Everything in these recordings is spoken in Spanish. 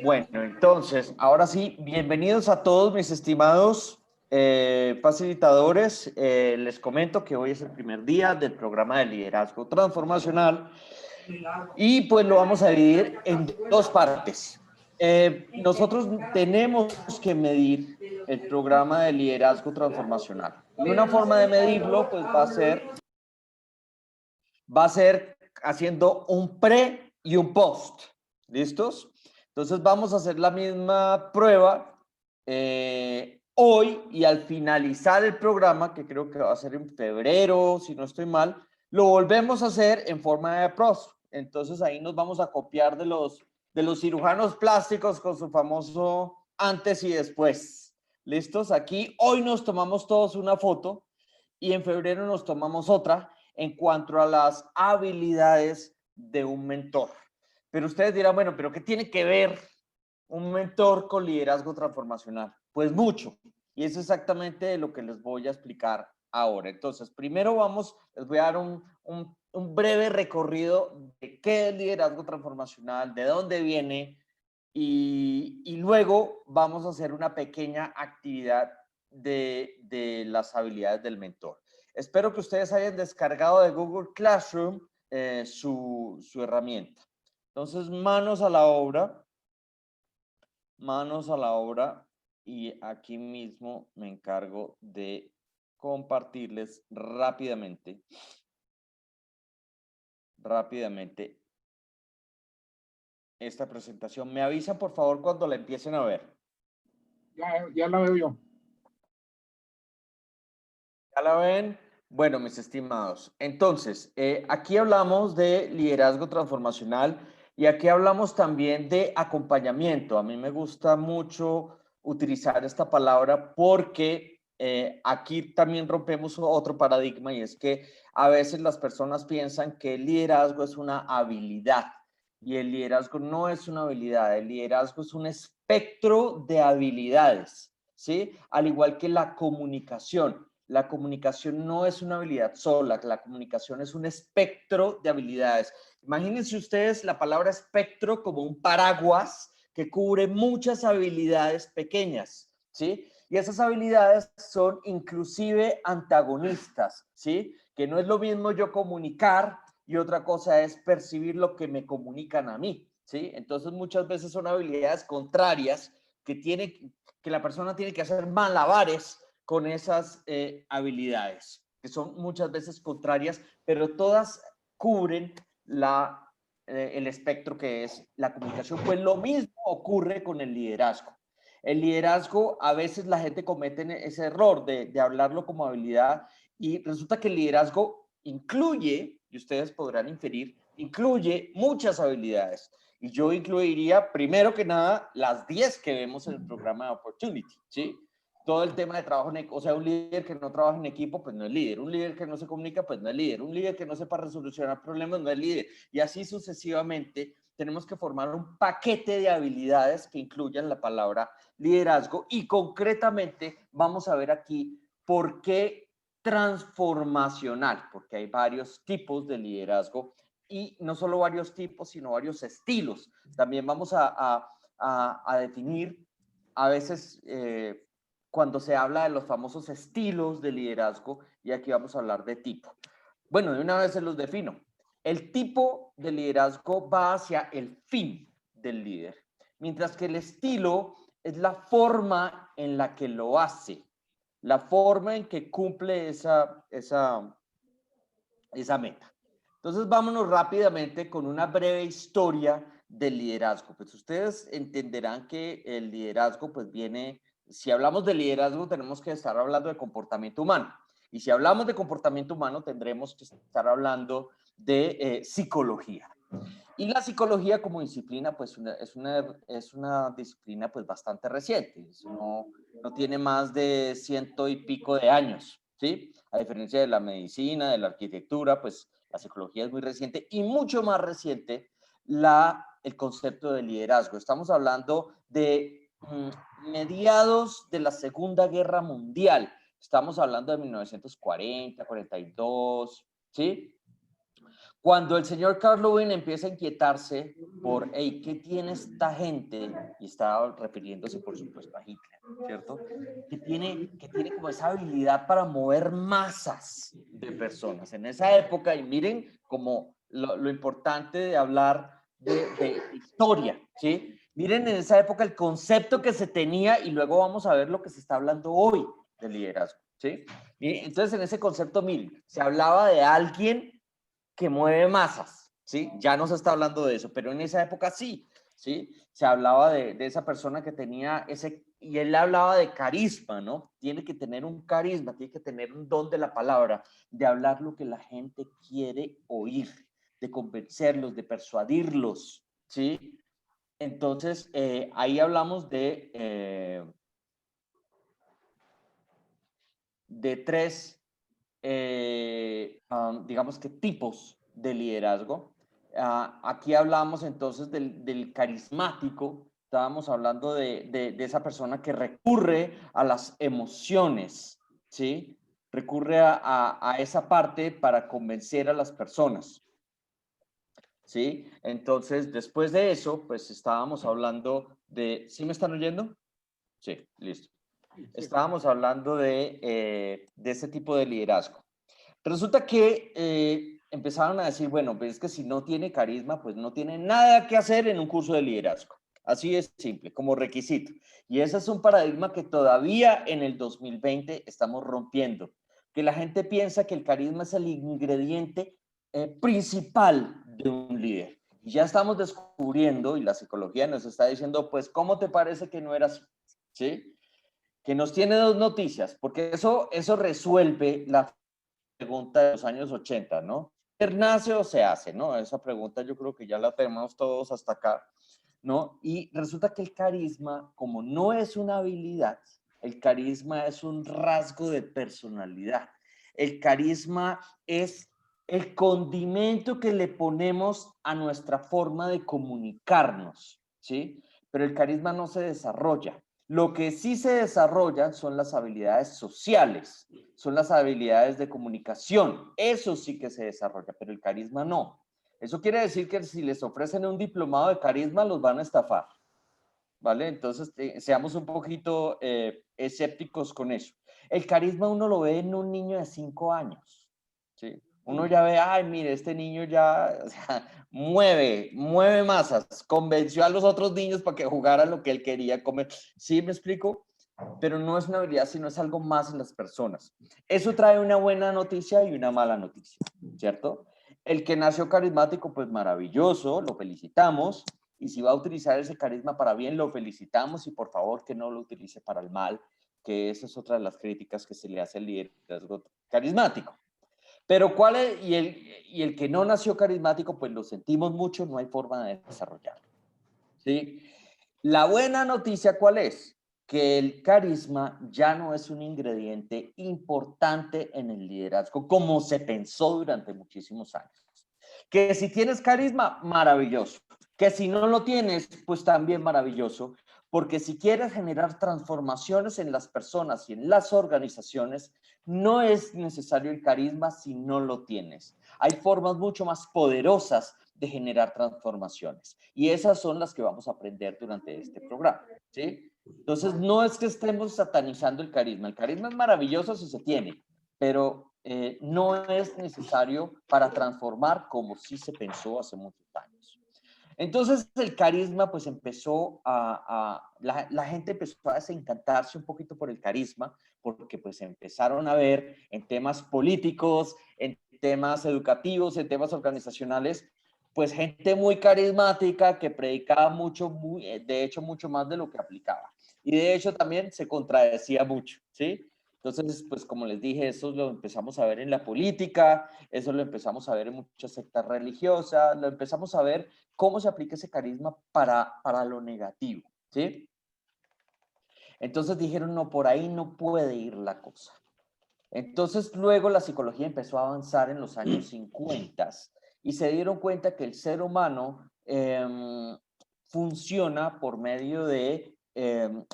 Bueno, entonces, ahora sí, bienvenidos a todos mis estimados facilitadores. Les comento que hoy es el primer día del programa de liderazgo transformacional y pues lo vamos a dividir en dos partes. Nosotros tenemos que medir el programa de liderazgo transformacional. Y una forma de medirlo pues va a ser haciendo un pre y un post. ¿Listos? Entonces vamos a hacer la misma prueba hoy y al finalizar el programa, que creo que va a ser en febrero, si no estoy mal, lo volvemos a hacer en forma de pros. Entonces ahí nos vamos a copiar de los cirujanos plásticos con su famoso antes y después. ¿Listos? Aquí hoy nos tomamos todos una foto y en febrero nos tomamos otra en cuanto a las habilidades de un mentor. Pero ustedes dirán, bueno, pero ¿qué tiene que ver un mentor con liderazgo transformacional? Pues mucho. Y es exactamente lo que les voy a explicar ahora. Entonces, primero les voy a dar un breve recorrido de qué es liderazgo transformacional, de dónde viene, y luego vamos a hacer una pequeña actividad de las habilidades del mentor. Espero que ustedes hayan descargado de Google Classroom su herramienta. Entonces, manos a la obra, y aquí mismo me encargo de compartirles rápidamente esta presentación. Me avisan, por favor, cuando la empiecen a ver. Ya la veo yo. ¿Ya la ven? Bueno, mis estimados, entonces, aquí hablamos de liderazgo transformacional y aquí hablamos también de acompañamiento. A mí me gusta mucho utilizar esta palabra porque aquí también rompemos otro paradigma, y es que a veces las personas piensan que el liderazgo es una habilidad, y el liderazgo no es una habilidad. El liderazgo es un espectro de habilidades, ¿sí? Al igual que la comunicación. La comunicación no es una habilidad sola, la comunicación es un espectro de habilidades. Imagínense ustedes la palabra espectro como un paraguas que cubre muchas habilidades pequeñas, ¿sí? Y esas habilidades son inclusive antagonistas, ¿sí? Que no es lo mismo yo comunicar y otra cosa es percibir lo que me comunican a mí, ¿sí? Entonces muchas veces son habilidades contrarias que la persona tiene que hacer malabares con esas habilidades, que son muchas veces contrarias, pero todas cubren el espectro que es la comunicación. Pues lo mismo ocurre con el liderazgo. El liderazgo, a veces la gente comete ese error de hablarlo como habilidad, y resulta que el liderazgo incluye, y ustedes podrán inferir, incluye muchas habilidades. Y yo incluiría, primero que nada, las 10 que vemos en el programa de Opportunity, ¿sí? Todo el tema de trabajo en equipo. O sea, un líder que no trabaja en equipo, pues no es líder. Un líder que no se comunica, pues no es líder. Un líder que no sepa resolucionar problemas, no es líder. Y así sucesivamente, tenemos que formar un paquete de habilidades que incluyan la palabra liderazgo, y concretamente vamos a ver aquí por qué transformacional, porque hay varios tipos de liderazgo, y no solo varios tipos, sino varios estilos. También vamos a definir a veces cuando se habla de los famosos estilos de liderazgo, y aquí vamos a hablar de tipo. Bueno, de una vez se los defino. El tipo de liderazgo va hacia el fin del líder, mientras que el estilo es la forma en la que lo hace, la forma en que cumple esa meta. Entonces, vámonos rápidamente con una breve historia del liderazgo. Pues ustedes entenderán que el liderazgo pues viene, si hablamos de liderazgo tenemos que estar hablando de comportamiento humano. Y si hablamos de comportamiento humano tendremos que estar hablando de psicología. Y la psicología como disciplina, pues es una disciplina pues bastante reciente. No tiene más de 100 y pico de años, ¿sí? A diferencia de la medicina, de la arquitectura, pues la psicología es muy reciente, y mucho más reciente el concepto de liderazgo. Estamos hablando de mediados de la Segunda Guerra Mundial. Estamos hablando de 1940, 42, ¿sí? Cuando el señor Carl Lewin empieza a inquietarse por, hey, ¿qué tiene esta gente? Y estaba refiriéndose, por supuesto, a Hitler, ¿cierto? Que tiene como esa habilidad para mover masas de personas. En esa época, y miren como lo importante de hablar de historia, ¿sí? Miren en esa época el concepto que se tenía y luego vamos a ver lo que se está hablando hoy de liderazgo, ¿sí? Y entonces en ese concepto, miren, se hablaba de alguien que mueve masas, ¿sí? Ya no se está hablando de eso, pero en esa época sí, ¿sí? Se hablaba de esa persona que tenía ese, y él hablaba de carisma, ¿no? Tiene que tener un carisma, tiene que tener un don de la palabra, de hablar lo que la gente quiere oír, de convencerlos, de persuadirlos, ¿sí? Entonces, ahí hablamos de tres, digamos que tipos de liderazgo. Aquí hablamos entonces del carismático, estábamos hablando de esa persona que recurre a las emociones, ¿sí? Recurre a esa parte para convencer a las personas, ¿sí? Entonces, después de eso, pues estábamos hablando de, ¿sí me están oyendo? Sí, listo. Estábamos hablando de ese tipo de liderazgo. Resulta que empezaron a decir, bueno, pues es que si no tiene carisma, pues no tiene nada que hacer en un curso de liderazgo. Así es simple, como requisito. Y ese es un paradigma que todavía en el 2020 estamos rompiendo. Que la gente piensa que el carisma es el ingrediente principal de un líder. Y ya estamos descubriendo, y la psicología nos está diciendo, pues, ¿cómo te parece que no eras? ¿Sí? Que nos tiene dos noticias, porque eso resuelve la pregunta de los años 80, ¿no? ¿Nace o se hace? ¿No? Esa pregunta yo creo que ya la tenemos todos hasta acá, ¿no? Y resulta que el carisma, como no es una habilidad, el carisma es un rasgo de personalidad. El carisma es el condimento que le ponemos a nuestra forma de comunicarnos, ¿sí? Pero el carisma no se desarrolla. Lo que sí se desarrollan son las habilidades sociales, son las habilidades de comunicación. Eso sí que se desarrolla, pero el carisma no. Eso quiere decir que si les ofrecen un diplomado de carisma, los van a estafar, ¿vale? Entonces, seamos un poquito escépticos con eso. El carisma uno lo ve en un niño de 5 años, ¿sí? Uno ya ve, ay, mire, este niño ya, o sea, mueve masas, convenció a los otros niños para que jugaran lo que él quería comer. ¿Sí me explico? Pero no es una habilidad, sino es algo más en las personas. Eso trae una buena noticia y una mala noticia, ¿cierto? El que nació carismático, pues maravilloso, lo felicitamos. Y si va a utilizar ese carisma para bien, lo felicitamos y por favor que no lo utilice para el mal, que esa es otra de las críticas que se le hace al liderazgo carismático. Pero ¿cuál es? Y el que no nació carismático, pues lo sentimos mucho, no hay forma de desarrollarlo, ¿sí? La buena noticia, ¿cuál es? Que el carisma ya no es un ingrediente importante en el liderazgo como se pensó durante muchísimos años. Que si tienes carisma, maravilloso. Que si no lo tienes, pues también maravilloso. Porque si quieres generar transformaciones en las personas y en las organizaciones, no es necesario el carisma si no lo tienes. Hay formas mucho más poderosas de generar transformaciones. Y esas son las que vamos a aprender durante este programa, ¿sí? Entonces, no es que estemos satanizando el carisma es maravilloso si se tiene, pero no es necesario para transformar como sí se pensó hace muchos años. Entonces el carisma pues empezó la gente empezó a desencantarse un poquito por el carisma, porque pues empezaron a ver en temas políticos, en temas educativos, en temas organizacionales, pues gente muy carismática que predicaba mucho, de hecho mucho más de lo que aplicaba. Y de hecho también se contradecía mucho, ¿sí? Entonces, pues como les dije, eso lo empezamos a ver en la política, eso lo empezamos a ver en muchas sectas religiosas, lo empezamos a ver cómo se aplica ese carisma para lo negativo, ¿sí? Entonces dijeron, no, por ahí no puede ir la cosa. Entonces luego la psicología empezó a avanzar en los años 50 y se dieron cuenta que el ser humano funciona por medio de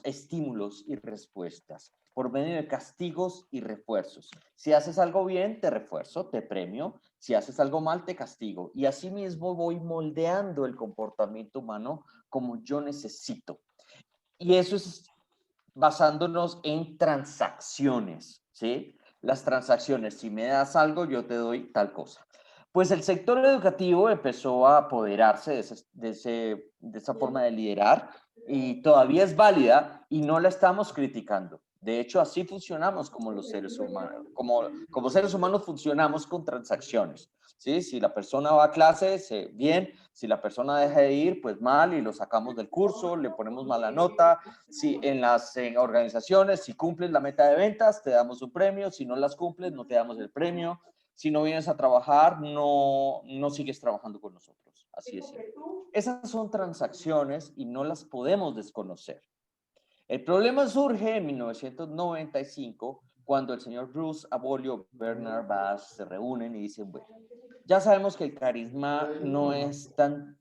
estímulos y respuestas, por medio de castigos y refuerzos. Si haces algo bien, te refuerzo, te premio. Si haces algo mal, te castigo. Y así mismo voy moldeando el comportamiento humano como yo necesito. Y eso es basándonos en transacciones, ¿sí? Las transacciones, si me das algo, yo te doy tal cosa. Pues el sector educativo empezó a apoderarse de esa forma de liderar y todavía es válida y no la estamos criticando. De hecho, así funcionamos como los seres humanos. Como seres humanos funcionamos con transacciones. ¿Sí? Si la persona va a clases, bien. Si la persona deja de ir, pues mal y lo sacamos del curso, le ponemos mala nota. Si en las organizaciones, si cumples la meta de ventas, te damos un premio. Si no las cumples, no te damos el premio. Si no vienes a trabajar, no sigues trabajando con nosotros. Así es. Esas son transacciones y no las podemos desconocer. El problema surge en 1995 cuando el señor Bruce Abolio, Bernard Bass se reúnen y dicen, bueno, ya sabemos que el carisma no es tan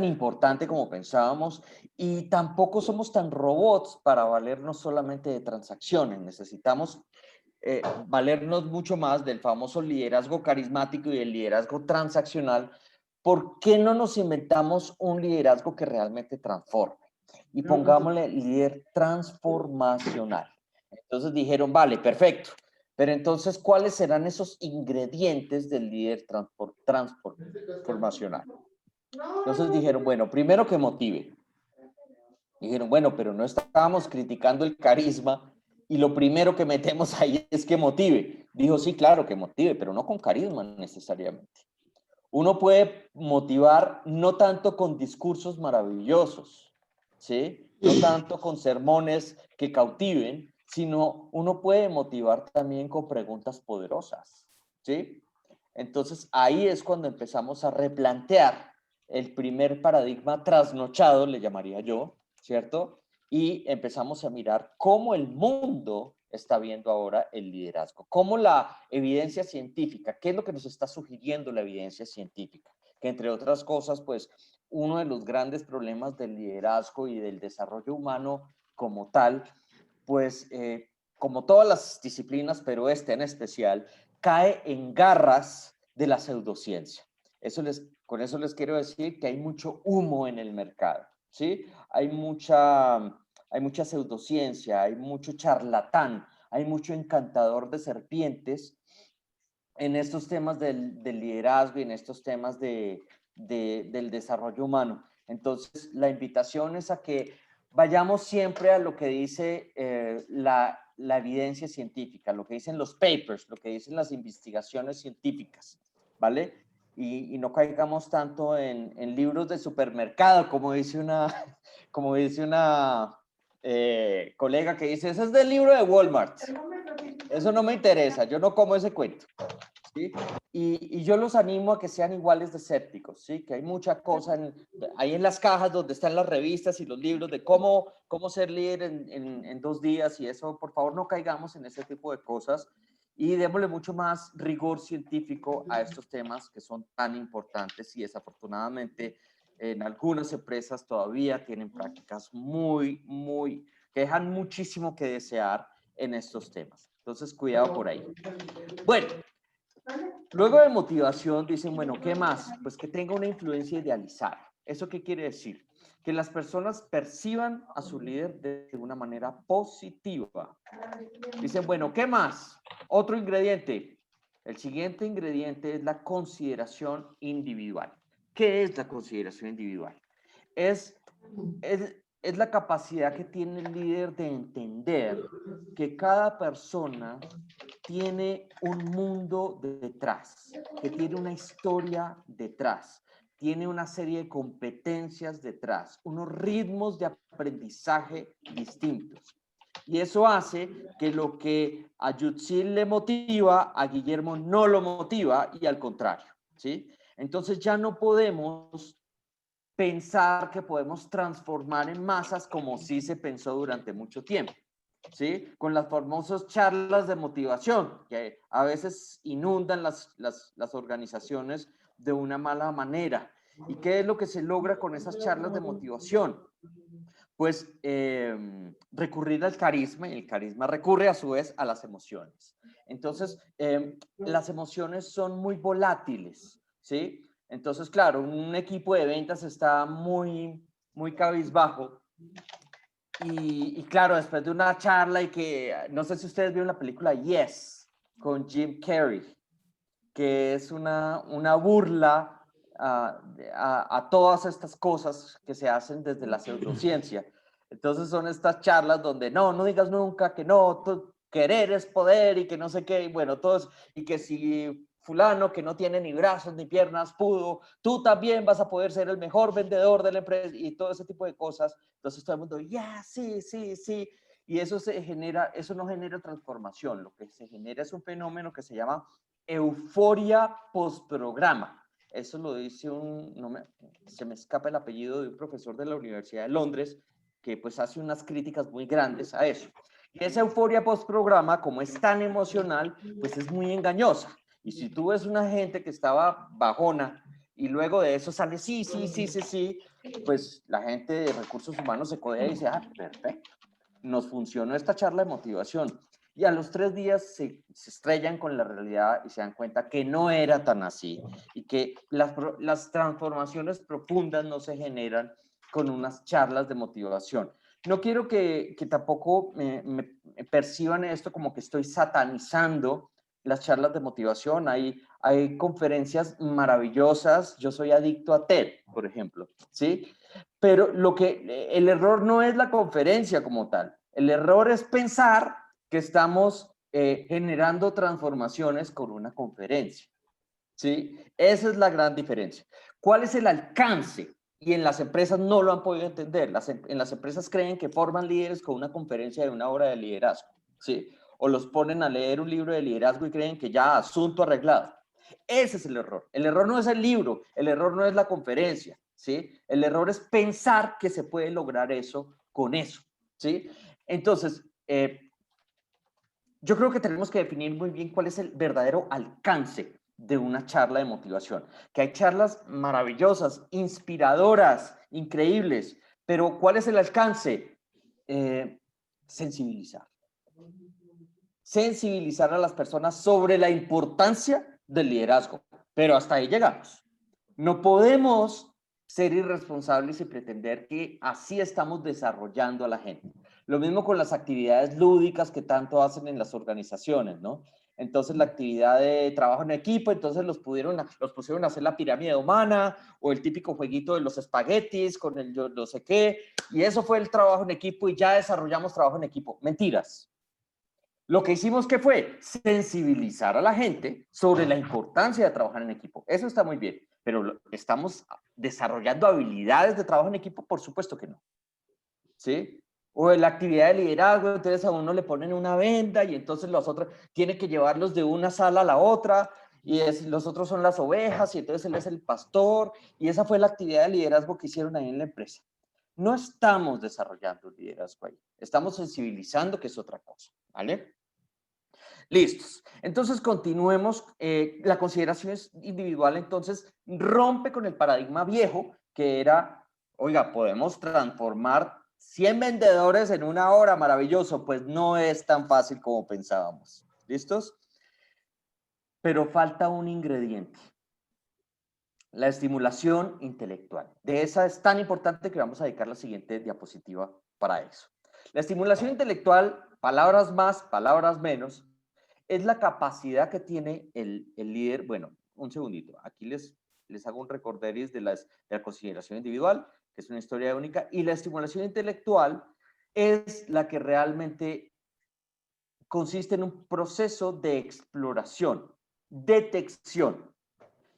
importante como pensábamos y tampoco somos tan robots para valernos solamente de transacciones. Necesitamos valernos mucho más del famoso liderazgo carismático y del liderazgo transaccional. ¿Por qué no nos inventamos un liderazgo que realmente transforme? Y pongámosle líder transformacional. Entonces dijeron, vale, perfecto. Pero entonces, ¿cuáles serán esos ingredientes del líder transformacional? Entonces dijeron, bueno, primero que motive. Dijeron, bueno, pero no estábamos criticando el carisma y lo primero que metemos ahí es que motive. Dijo, sí, claro, que motive, pero no con carisma necesariamente. Uno puede motivar no tanto con discursos maravillosos, ¿sí? No tanto con sermones que cautiven, sino uno puede motivar también con preguntas poderosas, ¿sí? Entonces ahí es cuando empezamos a replantear el primer paradigma trasnochado, le llamaría yo, ¿cierto? Y empezamos a mirar cómo el mundo está viendo ahora el liderazgo, cómo la evidencia científica, qué es lo que nos está sugiriendo la evidencia científica, que entre otras cosas, pues uno de los grandes problemas del liderazgo y del desarrollo humano como tal, pues como todas las disciplinas, pero este en especial, cae en garras de la pseudociencia. Con eso les quiero decir que hay mucho humo en el mercado, ¿sí? Hay mucha pseudociencia, hay mucho charlatán, hay mucho encantador de serpientes en estos temas del liderazgo y en estos temas del desarrollo humano. Entonces, la invitación es a que vayamos siempre a lo que dice la evidencia científica, lo que dicen los papers, lo que dicen las investigaciones científicas, ¿vale? Y no caigamos tanto en libros de supermercado, como dice una colega que dice, ese es del libro de Walmart. Eso no me interesa, yo no como ese cuento. ¿Sí? Y yo los animo a que sean iguales de escépticos, ¿sí? Que hay mucha cosa ahí en las cajas donde están las revistas y los libros de cómo ser líder en 2 días y eso, por favor no caigamos en ese tipo de cosas y démosle mucho más rigor científico a estos temas que son tan importantes y desafortunadamente en algunas empresas todavía tienen prácticas que dejan muchísimo que desear en estos temas. Entonces, cuidado por ahí. Bueno, luego de motivación dicen, bueno, ¿qué más? Pues que tenga una influencia idealizada. ¿Eso qué quiere decir? Que las personas perciban a su líder de una manera positiva. Dicen, bueno, ¿qué más? Otro ingrediente. El siguiente ingrediente es la consideración individual. ¿Qué es la consideración individual? Es la capacidad que tiene el líder de entender que cada persona tiene un mundo detrás, que tiene una historia detrás, tiene una serie de competencias detrás, unos ritmos de aprendizaje distintos. Y eso hace que lo que a Yutzil le motiva, a Guillermo no lo motiva y al contrario, ¿sí? Entonces ya no podemos pensar que podemos transformar en masas como sí se pensó durante mucho tiempo, ¿sí? Con las famosas charlas de motivación, que a veces inundan las organizaciones de una mala manera. ¿Y qué es lo que se logra con esas charlas de motivación? Pues recurrir al carisma, y el carisma recurre a su vez a las emociones. Entonces, las emociones son muy volátiles, ¿sí? Entonces, claro, un equipo de ventas está muy cabizbajo. Y claro, después de una charla y que, no sé si ustedes vieron la película Yes, con Jim Carrey, que es una burla a todas estas cosas que se hacen desde la pseudociencia. Entonces son estas charlas donde no digas nunca que no, querer es poder y que no sé qué, y bueno, todos, y que si fulano que no tiene ni brazos ni piernas pudo, tú también vas a poder ser el mejor vendedor de la empresa y todo ese tipo de cosas. Entonces todo el mundo, ya, sí, sí, sí. Y eso eso no genera transformación. Lo que se genera es un fenómeno que se llama euforia postprograma. Eso lo dice se me escapa el apellido de un profesor de la Universidad de Londres que pues hace unas críticas muy grandes a eso. Y esa euforia postprograma, como es tan emocional, pues es muy engañosa. Y si tú ves una gente que estaba bajona y luego de eso sale sí, sí, sí, sí, sí, pues la gente de recursos humanos se codea y dice, perfecto, nos funcionó esta charla de motivación. Y a los 3 días se estrellan con la realidad y se dan cuenta que no era tan así y que las transformaciones profundas no se generan con unas charlas de motivación. No quiero que tampoco me perciban esto como que estoy satanizando las charlas de motivación. Hay conferencias maravillosas. Yo soy adicto a TED, por ejemplo, ¿sí? Pero el error no es la conferencia como tal. El error es pensar que estamos generando transformaciones con una conferencia, ¿sí? Esa es la gran diferencia. ¿Cuál es el alcance? Y en las empresas no lo han podido entender. En las empresas creen que forman líderes con una conferencia de 1 hora de liderazgo, ¿sí? O los ponen a leer un libro de liderazgo y creen que ya asunto arreglado. Ese es el error. El error no es el libro, el error no es la conferencia, ¿sí? El error es pensar que se puede lograr eso con eso, ¿sí? Entonces, yo creo que tenemos que definir muy bien cuál es el verdadero alcance de una charla de motivación. Que hay charlas maravillosas, inspiradoras, increíbles, pero ¿cuál es el alcance? Sensibilizar. Sensibilizar a las personas sobre la importancia del liderazgo. Pero hasta ahí llegamos. No podemos ser irresponsables y pretender que así estamos desarrollando a la gente. Lo mismo con las actividades lúdicas que tanto hacen en las organizaciones, ¿no? Entonces la actividad de trabajo en equipo, entonces los pusieron a hacer la pirámide humana o el típico jueguito de los espaguetis con el yo no sé qué, y eso fue el trabajo en equipo y ya desarrollamos trabajo en equipo. Mentiras. Lo que hicimos, ¿qué fue? Sensibilizar a la gente sobre la importancia de trabajar en equipo. Eso está muy bien, pero ¿estamos desarrollando habilidades de trabajo en equipo? Por supuesto que no. ¿Sí? O en la actividad de liderazgo, entonces a uno le ponen una venda y entonces los otros tienen que llevarlos de una sala a la otra y los otros son las ovejas y entonces él es el pastor y esa fue la actividad de liderazgo que hicieron ahí en la empresa. No estamos desarrollando liderazgo ahí, estamos sensibilizando, que es otra cosa, ¿vale? Listos. Entonces continuemos. La consideración individual entonces rompe con el paradigma viejo que era, oiga, podemos transformar 100 vendedores en 1 hora, maravilloso. Pues no es tan fácil como pensábamos. ¿Listos? Pero falta un ingrediente. La estimulación intelectual. De esa es tan importante que vamos a dedicar la siguiente diapositiva para eso. La estimulación intelectual, palabras más, palabras menos, es la capacidad que tiene el líder. Bueno, un segundito, aquí les hago un recorderis de la consideración individual, que es una historia única, y la estimulación intelectual es la que realmente consiste en un proceso de exploración, detección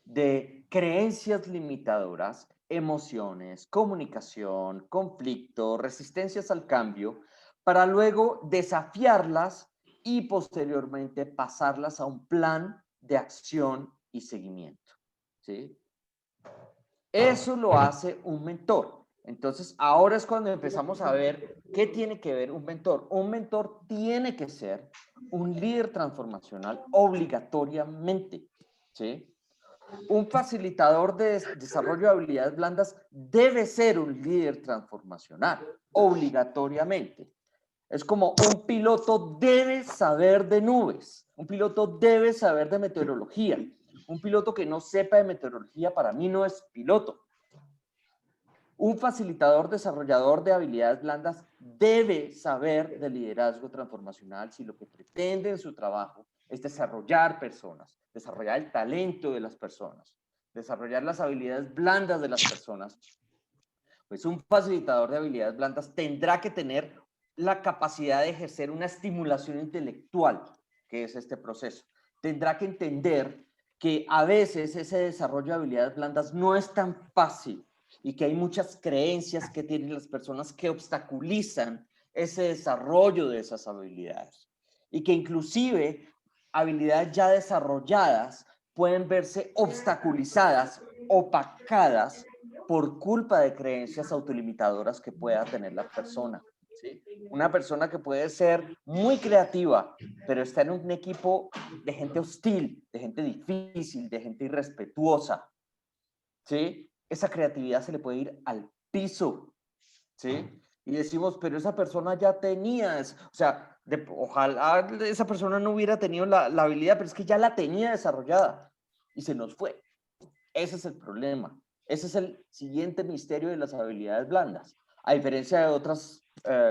de creencias limitadoras, emociones, comunicación, conflicto, resistencias al cambio, para luego desafiarlas y posteriormente pasarlas a un plan de acción y seguimiento. ¿Sí? Eso lo hace un mentor. Entonces, ahora es cuando empezamos a ver qué tiene que ver un mentor. Un mentor tiene que ser un líder transformacional obligatoriamente. ¿Sí? Un facilitador de desarrollo de habilidades blandas debe ser un líder transformacional, obligatoriamente. Es como un piloto debe saber de nubes, Un piloto debe saber de meteorología. Un piloto que no sepa de meteorología para mí no es piloto. Un facilitador desarrollador de habilidades blandas debe saber de liderazgo transformacional si lo que pretende en su trabajo es desarrollar personas, desarrollar el talento de las personas, desarrollar las habilidades blandas de las personas. Pues un facilitador de habilidades blandas tendrá que tener la capacidad de ejercer una estimulación intelectual, que es este proceso. Tendrá que entender que a veces ese desarrollo de habilidades blandas no es tan fácil y que hay muchas creencias que tienen las personas que obstaculizan ese desarrollo de esas habilidades y que inclusive habilidades ya desarrolladas pueden verse obstaculizadas, opacadas por culpa de creencias autolimitadoras que pueda tener la persona, ¿sí? Una persona que puede ser muy creativa, pero está en un equipo de gente hostil, de gente difícil, de gente irrespetuosa, ¿sí? Esa creatividad se le puede ir al piso, ¿sí? Y decimos, pero esa persona ya tenía, o sea, ojalá esa persona no hubiera tenido la habilidad, pero es que ya la tenía desarrollada y se nos fue. Ese es el problema. Ese es el siguiente misterio de las habilidades blandas. A diferencia de otros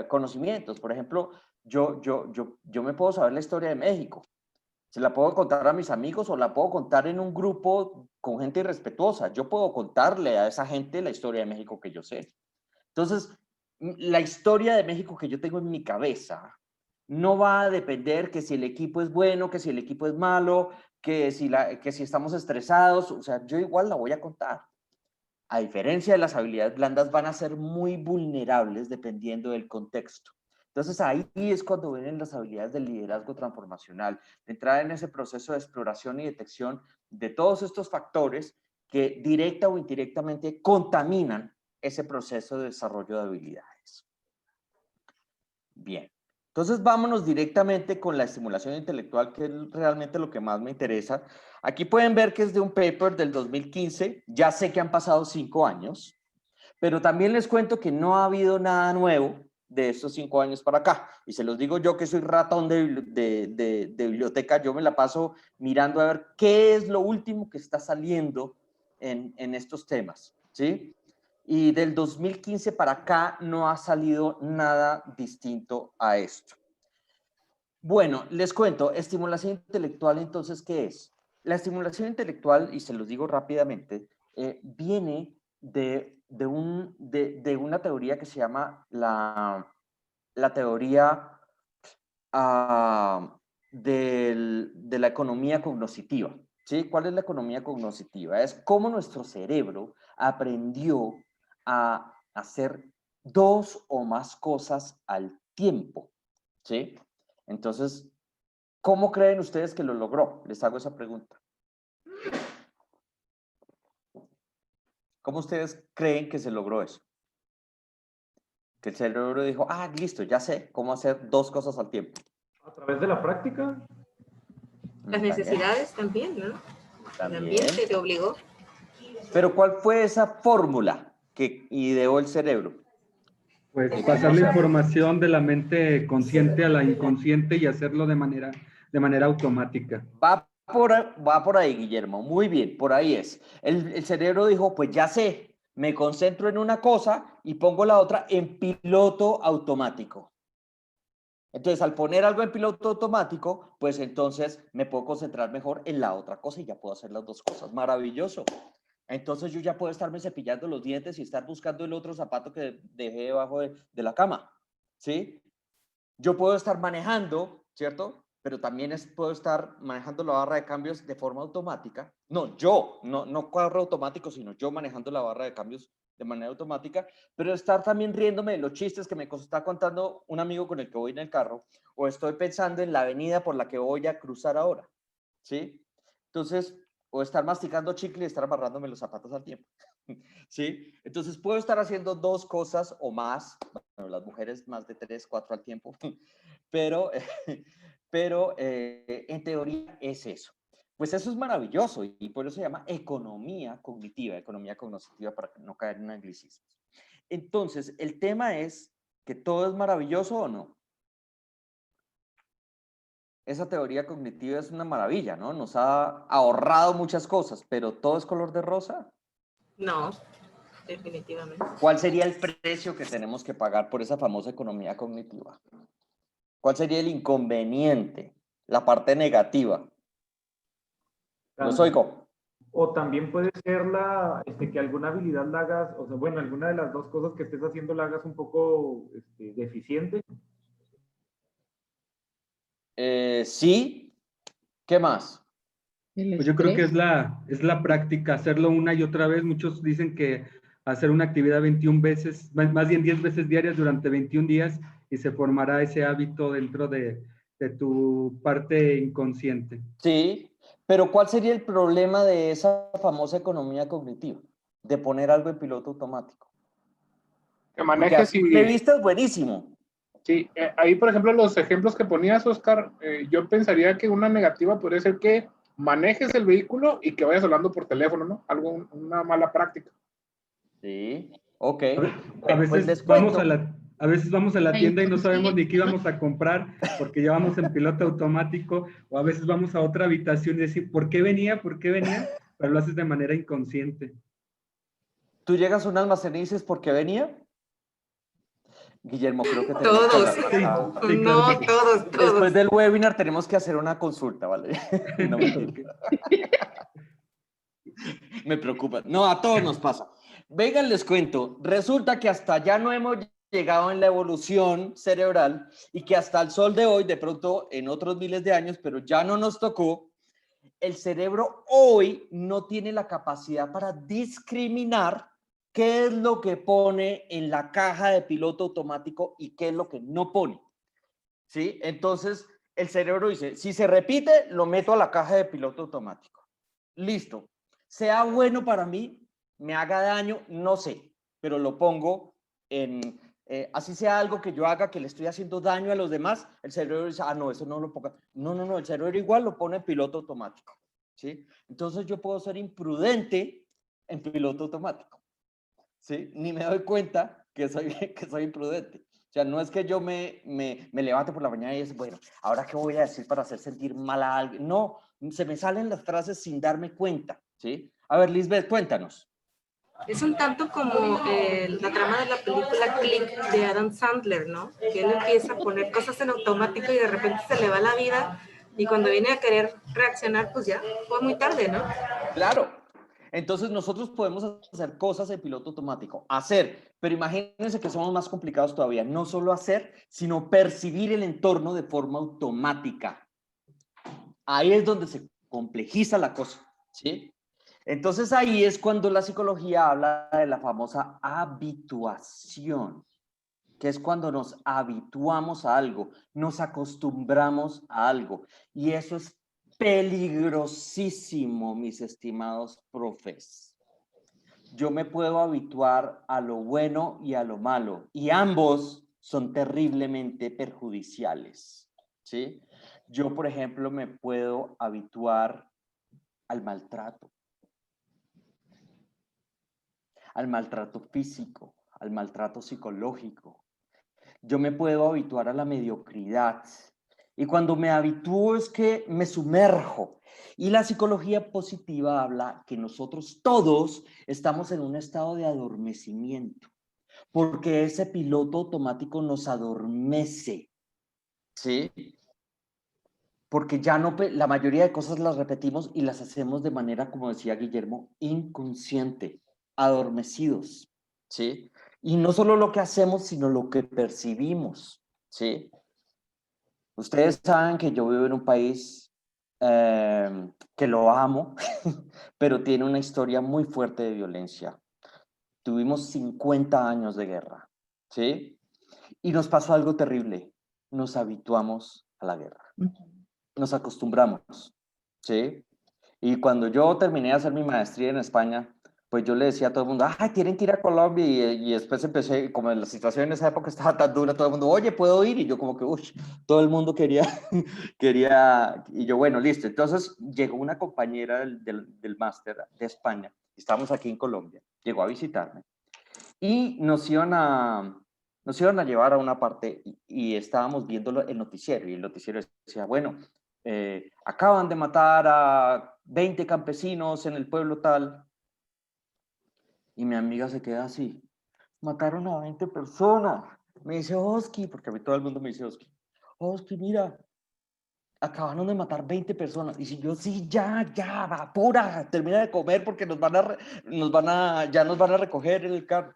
conocimientos. Por ejemplo, yo me puedo saber la historia de México. Se la puedo contar a mis amigos o la puedo contar en un grupo con gente irrespetuosa. Yo puedo contarle a esa gente la historia de México que yo sé. Entonces, la historia de México que yo tengo en mi cabeza no va a depender que si el equipo es bueno, que si el equipo es malo, que si estamos estresados, o sea, yo igual la voy a contar. A diferencia de las habilidades blandas, van a ser muy vulnerables dependiendo del contexto. Entonces ahí es cuando vienen las habilidades del liderazgo transformacional, de entrar en ese proceso de exploración y detección de todos estos factores que directa o indirectamente contaminan ese proceso de desarrollo de habilidades. Bien, entonces vámonos directamente con la estimulación intelectual, que es realmente lo que más me interesa. Aquí pueden ver que es de un paper del 2015, ya sé que han pasado 5 años, pero también les cuento que no ha habido nada nuevo de estos 5 años para acá. Y se los digo yo que soy ratón de biblioteca, yo me la paso mirando a ver qué es lo último que está saliendo en estos temas, ¿sí? Y del 2015 para acá no ha salido nada distinto a esto. Bueno, les cuento, estimulación intelectual, entonces, ¿qué es? La estimulación intelectual, y se los digo rápidamente, viene de una teoría que se llama la teoría de la economía cognoscitiva. ¿Sí? ¿Cuál es la economía cognoscitiva? Es cómo nuestro cerebro aprendió a hacer dos o más cosas al tiempo. ¿Sí? Entonces, ¿cómo creen ustedes que lo logró? Les hago esa pregunta. ¿Cómo ustedes creen que se logró eso? Que el cerebro dijo, ah, listo, ya sé cómo hacer dos cosas al tiempo. A través de la práctica. Las necesidades también, ¿no? También. El ambiente te obligó. Pero ¿cuál fue esa fórmula que ideó el cerebro? Pues pasar la información de la mente consciente a la inconsciente y hacerlo de manera automática. Va por ahí, Guillermo. Muy bien, por ahí es. El cerebro dijo, pues ya sé, me concentro en una cosa y pongo la otra en piloto automático. Entonces, al poner algo en piloto automático, pues entonces me puedo concentrar mejor en la otra cosa y ya puedo hacer las dos cosas. Maravilloso. Entonces yo ya puedo estarme cepillando los dientes y estar buscando el otro zapato que dejé debajo de la cama, ¿sí? Yo puedo estar manejando, ¿cierto? Pero también puedo estar manejando la barra de cambios de forma automática. No carro automático, sino yo manejando la barra de cambios de manera automática, pero estar también riéndome de los chistes que me está contando un amigo con el que voy en el carro, o estoy pensando en la avenida por la que voy a cruzar ahora, ¿sí? Entonces, o estar masticando chicle y estar amarrándome los zapatos al tiempo, ¿sí? Entonces, puedo estar haciendo dos cosas o más, bueno, las mujeres más de 3, 4 al tiempo, pero, en teoría es eso. Pues eso es maravilloso y por eso se llama economía cognitiva para no caer en anglicismos. Entonces, el tema es que todo es maravilloso o no. esa teoría cognitiva es una maravilla, ¿no? Nos ha ahorrado muchas cosas, pero ¿todo es color de rosa? No, definitivamente. ¿Cuál sería el precio que tenemos que pagar por esa famosa economía cognitiva? ¿Cuál sería el inconveniente, la parte negativa? Los oigo. O también puede ser que alguna habilidad la hagas, o sea, bueno, alguna de las dos cosas que estés haciendo la hagas un poco deficiente. Sí. ¿Qué más? Pues yo creo que es la práctica, hacerlo una y otra vez. Muchos dicen que hacer una actividad 21 veces, más bien 10 veces diarias durante 21 días y se formará ese hábito dentro de tu parte inconsciente. Sí, pero ¿cuál sería el problema de esa famosa economía cognitiva? De poner algo en piloto automático. Que Porque manejes así de y... vista es buenísimo. Sí, ahí, por ejemplo, los ejemplos que ponías, Oscar, yo pensaría que una negativa podría ser que manejes el vehículo y que vayas hablando por teléfono, ¿no? Algo, una mala práctica. Sí, ok. A Bueno, pues veces les vamos cuento. a veces vamos a la tienda y no sabemos ni qué íbamos a comprar porque ya vamos en piloto automático, o a veces vamos a otra habitación y decir, ¿por qué venía? ¿Por qué venía? Pero lo haces de manera inconsciente. ¿Tú llegas a un almacén y dices por qué venía? Guillermo, creo que tenemos que Todos. hablar más tarde. Sí, claro No, que sí. todos, Después todos. del webinar tenemos que hacer una consulta, ¿vale? No mentira. Me preocupa. No, a todos nos pasa. Vengan, les cuento. Resulta que hasta ya no hemos llegado en la evolución cerebral y que hasta el sol de hoy, de pronto en otros miles de años, pero ya no nos tocó, el cerebro hoy no tiene la capacidad para discriminar qué es lo que pone en la caja de piloto automático y qué es lo que no pone. ¿Sí? Entonces, el cerebro dice, si se repite, lo meto a la caja de piloto automático. Listo. Sea bueno para mí, me haga daño, no sé, pero lo pongo en, así sea algo que yo haga que le estoy haciendo daño a los demás, el cerebro dice, ah, no, eso no lo ponga. No, no, no, el cerebro igual lo pone en piloto automático. ¿Sí? Entonces yo puedo ser imprudente en piloto automático. ¿Sí? Ni me doy cuenta que soy imprudente. O sea, no es que yo me levante por la mañana y es, bueno, ¿ahora qué voy a decir para hacer sentir mal a alguien? No, se me salen las frases sin darme cuenta, ¿sí? A ver, Lisbeth, cuéntanos. Es un tanto como la trama de la película Click de Adam Sandler, ¿no? Que él empieza a poner cosas en automático y de repente se le va la vida y cuando viene a querer reaccionar, pues ya fue muy tarde, ¿no? Claro. Entonces nosotros podemos hacer cosas en piloto automático, hacer, pero imagínense que somos más complicados todavía, no solo hacer, sino percibir el entorno de forma automática. Ahí es donde se complejiza la cosa, ¿sí? Entonces ahí es cuando la psicología habla de la famosa habituación, que es cuando nos habituamos a algo, nos acostumbramos a algo. Y eso es peligrosísimo, mis estimados profes. Yo me puedo habituar a lo bueno y a lo malo, y ambos son terriblemente perjudiciales, ¿sí? Yo, por ejemplo, me puedo habituar al maltrato físico, al maltrato psicológico. Yo me puedo habituar a la mediocridad. Y cuando me habitúo es que me sumerjo. Y la psicología positiva habla que nosotros todos estamos en un estado de adormecimiento, porque ese piloto automático nos adormece, ¿sí? Porque ya no, la mayoría de cosas las repetimos y las hacemos de manera, como decía Guillermo, inconsciente, adormecidos, ¿sí? Y no solo lo que hacemos, sino lo que percibimos, ¿sí? Ustedes saben que yo vivo en un país que lo amo, pero tiene una historia muy fuerte de violencia. Tuvimos 50 años de guerra, ¿sí? Y nos pasó algo terrible. Nos habituamos a la guerra. Nos acostumbramos, ¿sí? Y cuando yo terminé de hacer mi maestría en España, pues yo le decía a todo el mundo, ay, tienen que ir a Colombia, y después empecé, como la situación en esa época estaba tan dura, todo el mundo, oye, ¿puedo ir? Y yo como que, uy, todo el mundo quería, y yo, bueno, listo. Entonces llegó una compañera del máster de España, estábamos aquí en Colombia, llegó a visitarme, y nos iban a llevar a una parte y estábamos viendo el noticiero, y el noticiero decía, bueno, acaban de matar a 20 campesinos en el pueblo tal. Y mi amiga se queda así, mataron a 20 personas. Me dice, Oski, porque a mí todo el mundo me dice, Oski, mira, acabaron de matar 20 personas. Y si yo, sí, ya, va, apura, termina de comer porque ya nos van a recoger en el carro.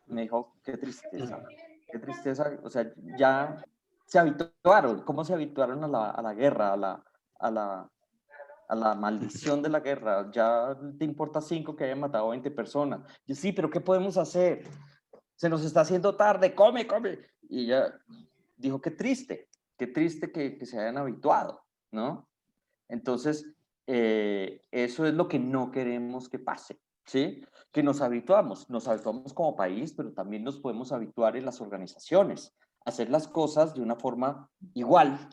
Me dijo, qué tristeza, o sea, ya se habituaron. ¿Cómo se habituaron a la guerra, a la maldición de la guerra? Ya te importa 5 que hayan matado 20 personas. Yo, sí, pero ¿qué podemos hacer? Se nos está haciendo tarde, come. Y ella dijo, qué triste que se hayan habituado, ¿no? Entonces, eso es lo que no queremos que pase, ¿sí? Que nos habituamos como país, pero también nos podemos habituar en las organizaciones, a hacer las cosas de una forma igual,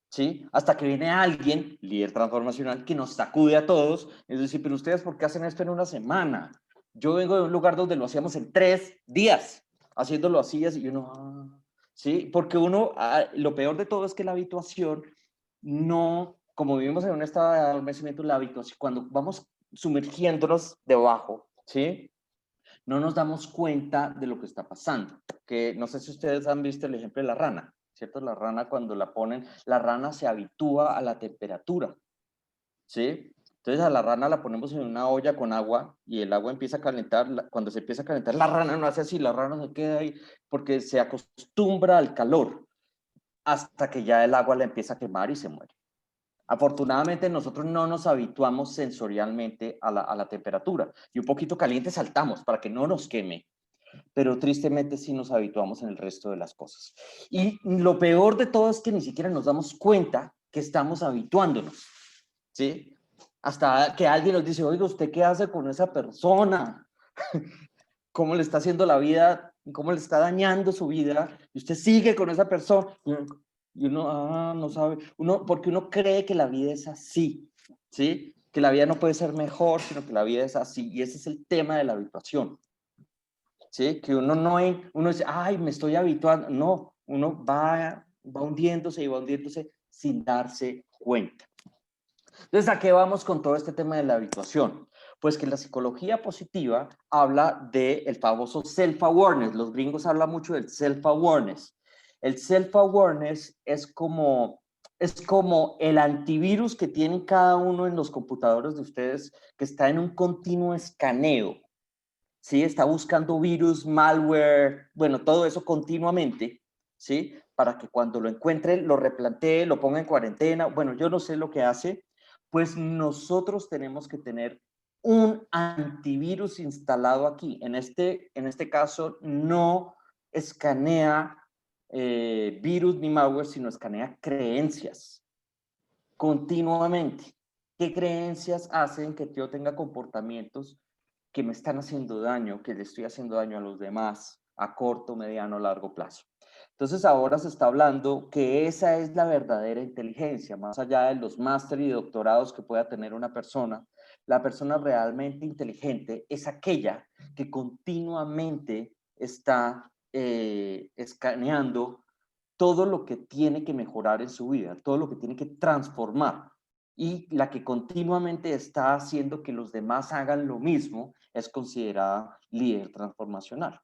¿sí? Hasta que viene alguien, líder transformacional, que nos sacude a todos, es decir, pero ustedes, ¿por qué hacen esto en una semana? Yo vengo de un lugar donde lo hacíamos en 3 días, haciéndolo así, y uno, ¿sí? Porque lo peor de todo es que la habituación no, como vivimos en un estado de adormecimiento, la habituación, cuando vamos sumergiéndonos debajo, ¿sí? No nos damos cuenta de lo que está pasando. Que no sé si ustedes han visto el ejemplo de la rana, ¿cierto? La rana cuando la ponen, la rana se habitúa a la temperatura, ¿sí? Entonces a la rana la ponemos en una olla con agua y el agua empieza a calentar. Cuando se empieza a calentar, la rana no hace así, la rana se queda ahí porque se acostumbra al calor hasta que ya el agua la empieza a quemar y se muere. Afortunadamente nosotros no nos habituamos sensorialmente a la temperatura y un poquito caliente saltamos para que no nos queme, pero tristemente sí nos habituamos en el resto de las cosas. Y lo peor de todo es que ni siquiera nos damos cuenta que estamos habituándonos, ¿sí? Hasta que alguien nos dice, oiga, ¿usted qué hace con esa persona? ¿Cómo le está haciendo la vida? ¿Cómo le está dañando su vida? Y usted sigue con esa persona. Y uno, no sabe, porque uno cree que la vida es así, ¿sí? Que la vida no puede ser mejor, sino que la vida es así. Y ese es el tema de la habituación, ¿sí? Que uno dice, ay, me estoy habituando. No, uno va hundiéndose y va hundiéndose sin darse cuenta. Entonces, ¿a qué vamos con todo este tema de la habituación? Pues que la psicología positiva habla del famoso self-awareness. Los gringos hablan mucho del self-awareness. El self-awareness es como el antivirus que tienen cada uno en los computadores de ustedes, que está en un continuo escaneo, ¿sí? Está buscando virus, malware, bueno, todo eso continuamente, ¿sí? Para que cuando lo encuentre, lo replantee, lo ponga en cuarentena. Bueno, yo no sé lo que hace. Pues nosotros tenemos que tener un antivirus instalado aquí. En este caso, no escanea virus ni malware, sino escanea creencias continuamente. ¿Qué creencias hacen que yo tenga comportamientos que me están haciendo daño, que le estoy haciendo daño a los demás a corto, mediano, largo plazo? Entonces ahora se está hablando que esa es la verdadera inteligencia, más allá de los máster y doctorados que pueda tener una persona. La persona realmente inteligente es aquella que continuamente está escaneando todo lo que tiene que mejorar en su vida, todo lo que tiene que transformar. Y la que continuamente está haciendo que los demás hagan lo mismo es considerada líder transformacional.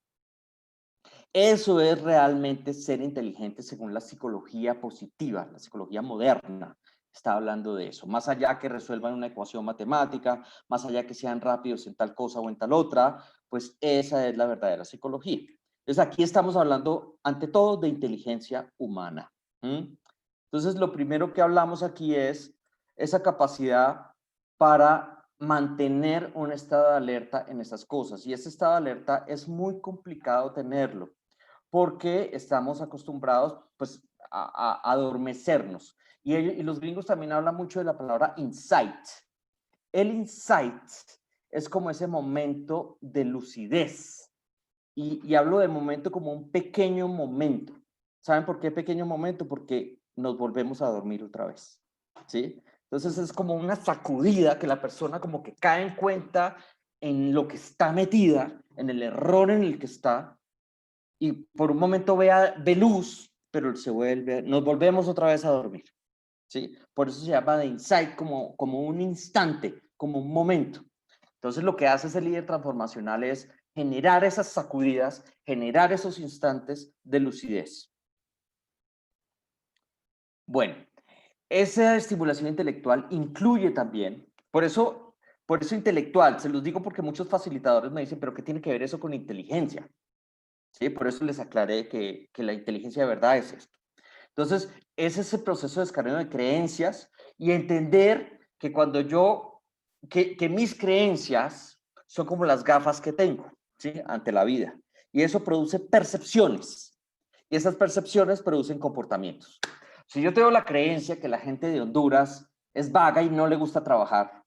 Eso es realmente ser inteligente según la psicología positiva, la psicología moderna. Está hablando de eso. Más allá que resuelvan una ecuación matemática, más allá que sean rápidos en tal cosa o en tal otra, pues esa es la verdadera psicología. Entonces aquí estamos hablando ante todo de inteligencia humana. Entonces lo primero que hablamos aquí es esa capacidad para mantener un estado de alerta en esas cosas. Y ese estado de alerta es muy complicado tenerlo porque estamos acostumbrados pues a adormecernos. Y los gringos también hablan mucho de la palabra insight. El insight es como ese momento de lucidez. Y hablo de momento como un pequeño momento. ¿Saben por qué pequeño momento? Porque nos volvemos a dormir otra vez, ¿sí? Entonces es como una sacudida que la persona como que cae en cuenta en lo que está metida, en el error en el que está, y por un momento ve luz, pero nos volvemos otra vez a dormir. ¿sí? Por eso se llama de insight, como un instante, como un momento. Entonces lo que hace ese líder transformacional es generar esas sacudidas, generar esos instantes de lucidez. Bueno, esa estimulación intelectual incluye también, por eso intelectual, se los digo porque muchos facilitadores me dicen, pero ¿qué tiene que ver eso con inteligencia? ¿Sí? Por eso les aclaré que la inteligencia de verdad es esto. Entonces, es ese proceso de escaneo de creencias y entender que cuando que mis creencias son como las gafas que tengo, ¿sí? Ante la vida. Y eso produce percepciones. Y esas percepciones producen comportamientos. Si yo tengo la creencia que la gente de Honduras es vaga y no le gusta trabajar,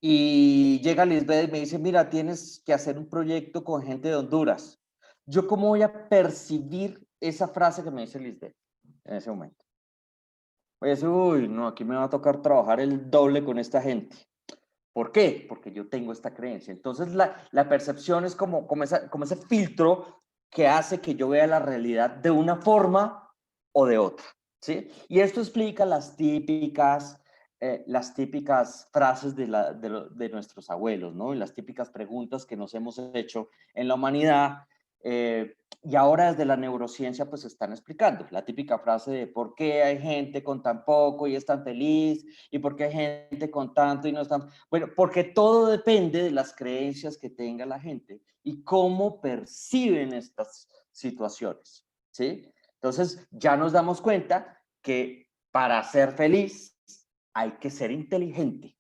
y llega Lisbeth y me dice, mira, tienes que hacer un proyecto con gente de Honduras. ¿Yo cómo voy a percibir esa frase que me dice Lisbeth en ese momento? Voy a decir, uy, no, aquí me va a tocar trabajar el doble con esta gente. ¿Por qué? Porque yo tengo esta creencia. Entonces, la percepción es como ese filtro que hace que yo vea la realidad de una forma o de otra, ¿sí? Y esto explica las típicas frases de nuestros abuelos, ¿no? Y las típicas preguntas que nos hemos hecho en la humanidad. Y ahora desde la neurociencia pues están explicando la típica frase de por qué hay gente con tan poco y es tan feliz, y por qué hay gente con tanto y no es tan... Bueno, porque todo depende de las creencias que tenga la gente y cómo perciben estas situaciones, ¿sí? Entonces ya nos damos cuenta que para ser feliz hay que ser inteligente.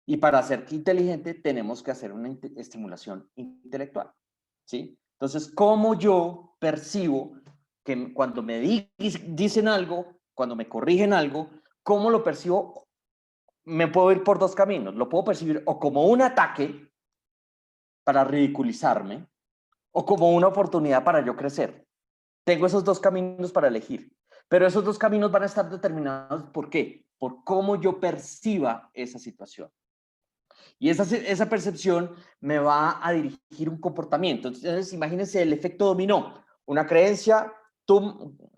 Y para ser inteligente tenemos que hacer una estimulación intelectual, ¿sí? Entonces, ¿cómo yo percibo que cuando me dicen algo, cuando me corrigen algo, cómo lo percibo? Me puedo ir por dos caminos. Lo puedo percibir o como un ataque para ridiculizarme o como una oportunidad para yo crecer. Tengo esos dos caminos para elegir, pero esos dos caminos van a estar determinados ¿por qué? Por cómo yo perciba esa situación. Y esa percepción me va a dirigir un comportamiento. Entonces, imagínense el efecto dominó. Una creencia,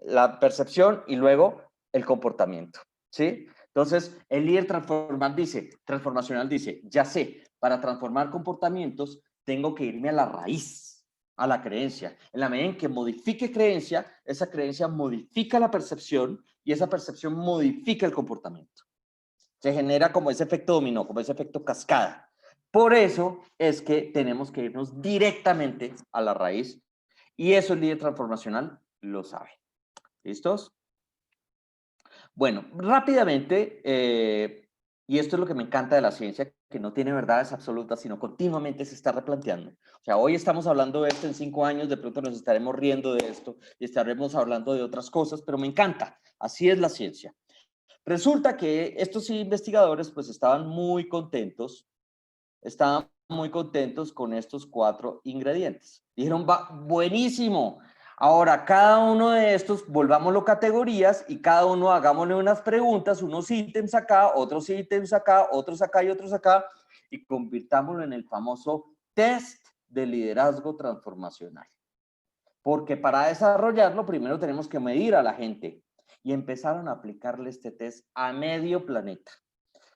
la percepción y luego el comportamiento, ¿sí? Entonces, el líder transformacional dice, ya sé, para transformar comportamientos tengo que irme a la raíz, a la creencia. En la medida en que modifique creencia, esa creencia modifica la percepción y esa percepción modifica el comportamiento. Se genera como ese efecto dominó, como ese efecto cascada. Por eso es que tenemos que irnos directamente a la raíz y eso el líder transformacional lo sabe. ¿Listos? Bueno, rápidamente, y esto es lo que me encanta de la ciencia, que no tiene verdades absolutas, sino continuamente se está replanteando. O sea, hoy estamos hablando de esto, en 5 años de pronto nos estaremos riendo de esto y estaremos hablando de otras cosas, pero me encanta. Así es la ciencia. Resulta que estos investigadores pues estaban muy contentos con estos 4 ingredientes. Dijeron, va, buenísimo. Ahora, cada uno de estos, volvámoslo categorías y cada uno hagámosle unas preguntas, unos ítems acá, otros ítems acá, otros acá y otros acá, y convirtámoslo en el famoso test de liderazgo transformacional. Porque para desarrollarlo, primero tenemos que medir a la gente. Y empezaron a aplicarle este test a medio planeta.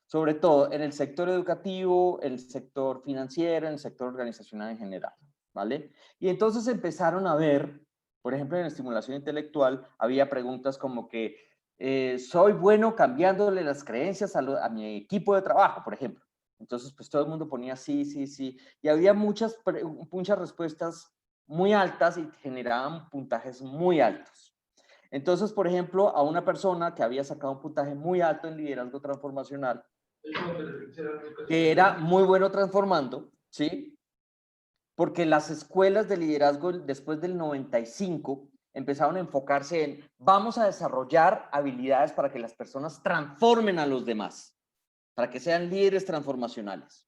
Sobre todo en el sector educativo, el sector financiero, en el sector organizacional en general, ¿vale? Y entonces empezaron a ver, por ejemplo, en la estimulación intelectual, había preguntas como que, ¿soy bueno cambiándole las creencias a mi equipo de trabajo, por ejemplo? Entonces, pues todo el mundo ponía sí, sí, sí. Y había muchas respuestas muy altas y generaban puntajes muy altos. Entonces, por ejemplo, a una persona que había sacado un puntaje muy alto en liderazgo transformacional, que era muy bueno transformando, ¿sí? Porque las escuelas de liderazgo después del 95 empezaron a enfocarse en vamos a desarrollar habilidades para que las personas transformen a los demás, para que sean líderes transformacionales.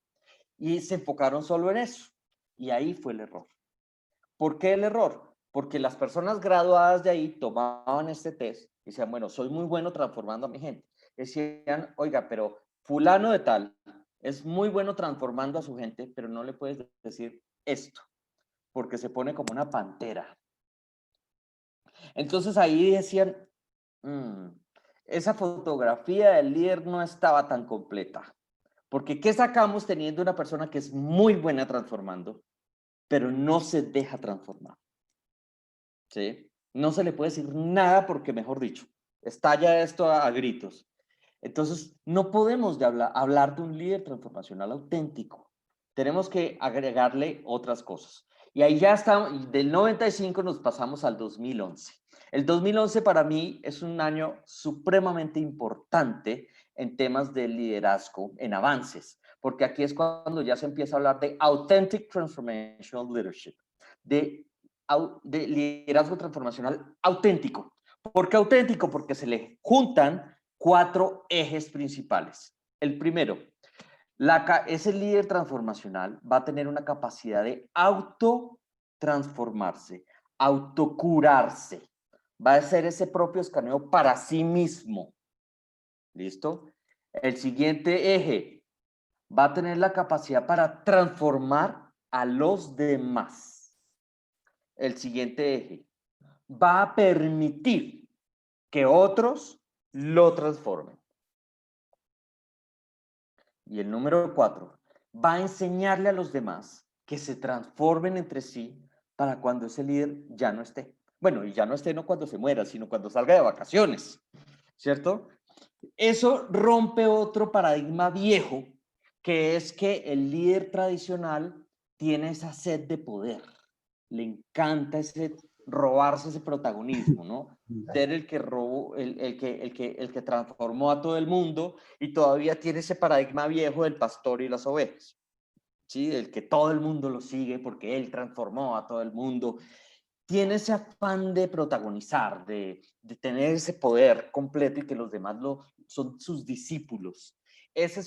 Y se enfocaron solo en eso. Y ahí fue el error. ¿Por qué el error? Porque las personas graduadas de ahí tomaban este test y decían, bueno, soy muy bueno transformando a mi gente. Decían, oiga, pero fulano de tal es muy bueno transformando a su gente, pero no le puedes decir esto, porque se pone como una pantera. Entonces ahí decían, esa fotografía del líder no estaba tan completa. Porque ¿qué sacamos teniendo una persona que es muy buena transformando, pero no se deja transformar? ¿Sí? No se le puede decir nada porque, mejor dicho, estalla esto a gritos. Entonces, no podemos hablar de un líder transformacional auténtico. Tenemos que agregarle otras cosas. Y ahí ya está, del 95 nos pasamos al 2011. El 2011 para mí es un año supremamente importante en temas de liderazgo, en avances, porque aquí es cuando ya se empieza a hablar de Authentic Transformational Leadership, de liderazgo transformacional auténtico. ¿Por qué auténtico? Porque se le juntan 4 ejes principales. El primero, ese líder transformacional va a tener una capacidad de autotransformarse, autocurarse. Va a hacer ese propio escaneo para sí mismo. ¿Listo? El siguiente eje va a tener la capacidad para transformar a los demás. El siguiente eje va a permitir que otros lo transformen. Y el número 4, va a enseñarle a los demás que se transformen entre sí para cuando ese líder ya no esté. Bueno, y ya no esté no cuando se muera, sino cuando salga de vacaciones, ¿cierto? Eso rompe otro paradigma viejo, que es que el líder tradicional tiene esa sed de poder. Le encanta robarse ese protagonismo, ¿no? Ser el que robó, el que transformó a todo el mundo, y todavía tiene ese paradigma viejo del pastor y las ovejas, ¿sí? El que todo el mundo lo sigue porque él transformó a todo el mundo. Tiene ese afán de protagonizar, de tener ese poder completo y que los demás son sus discípulos. Eso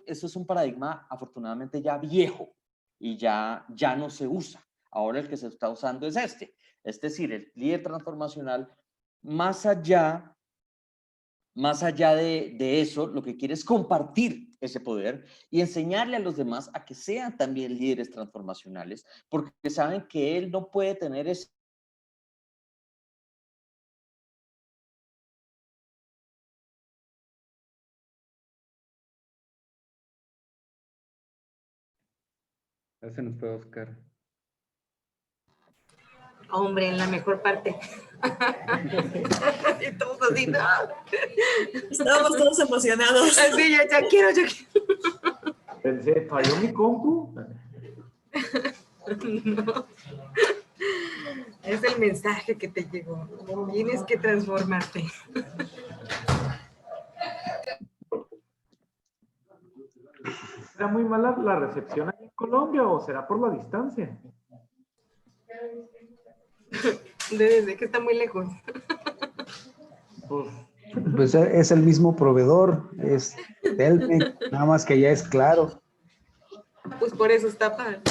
es un paradigma afortunadamente ya viejo y ya no se usa. Ahora el que se está usando es este. Es decir, el líder transformacional, más allá de eso, lo que quiere es compartir ese poder y enseñarle a los demás a que sean también líderes transformacionales, porque saben que él no puede tener ese Ya se nos fue Oscar. Hombre, en la mejor parte. Y todos así, no. Estábamos todos emocionados. Así, ya quiero. Pensé, ¿falló mi compu? No. Es el mensaje que te llegó. Tienes que transformarte. ¿Será muy mala la recepción aquí en Colombia o será por la distancia? Desde que está muy lejos. Pues es el mismo proveedor, es Telmex, nada más que ya es Claro. Pues por eso está padre.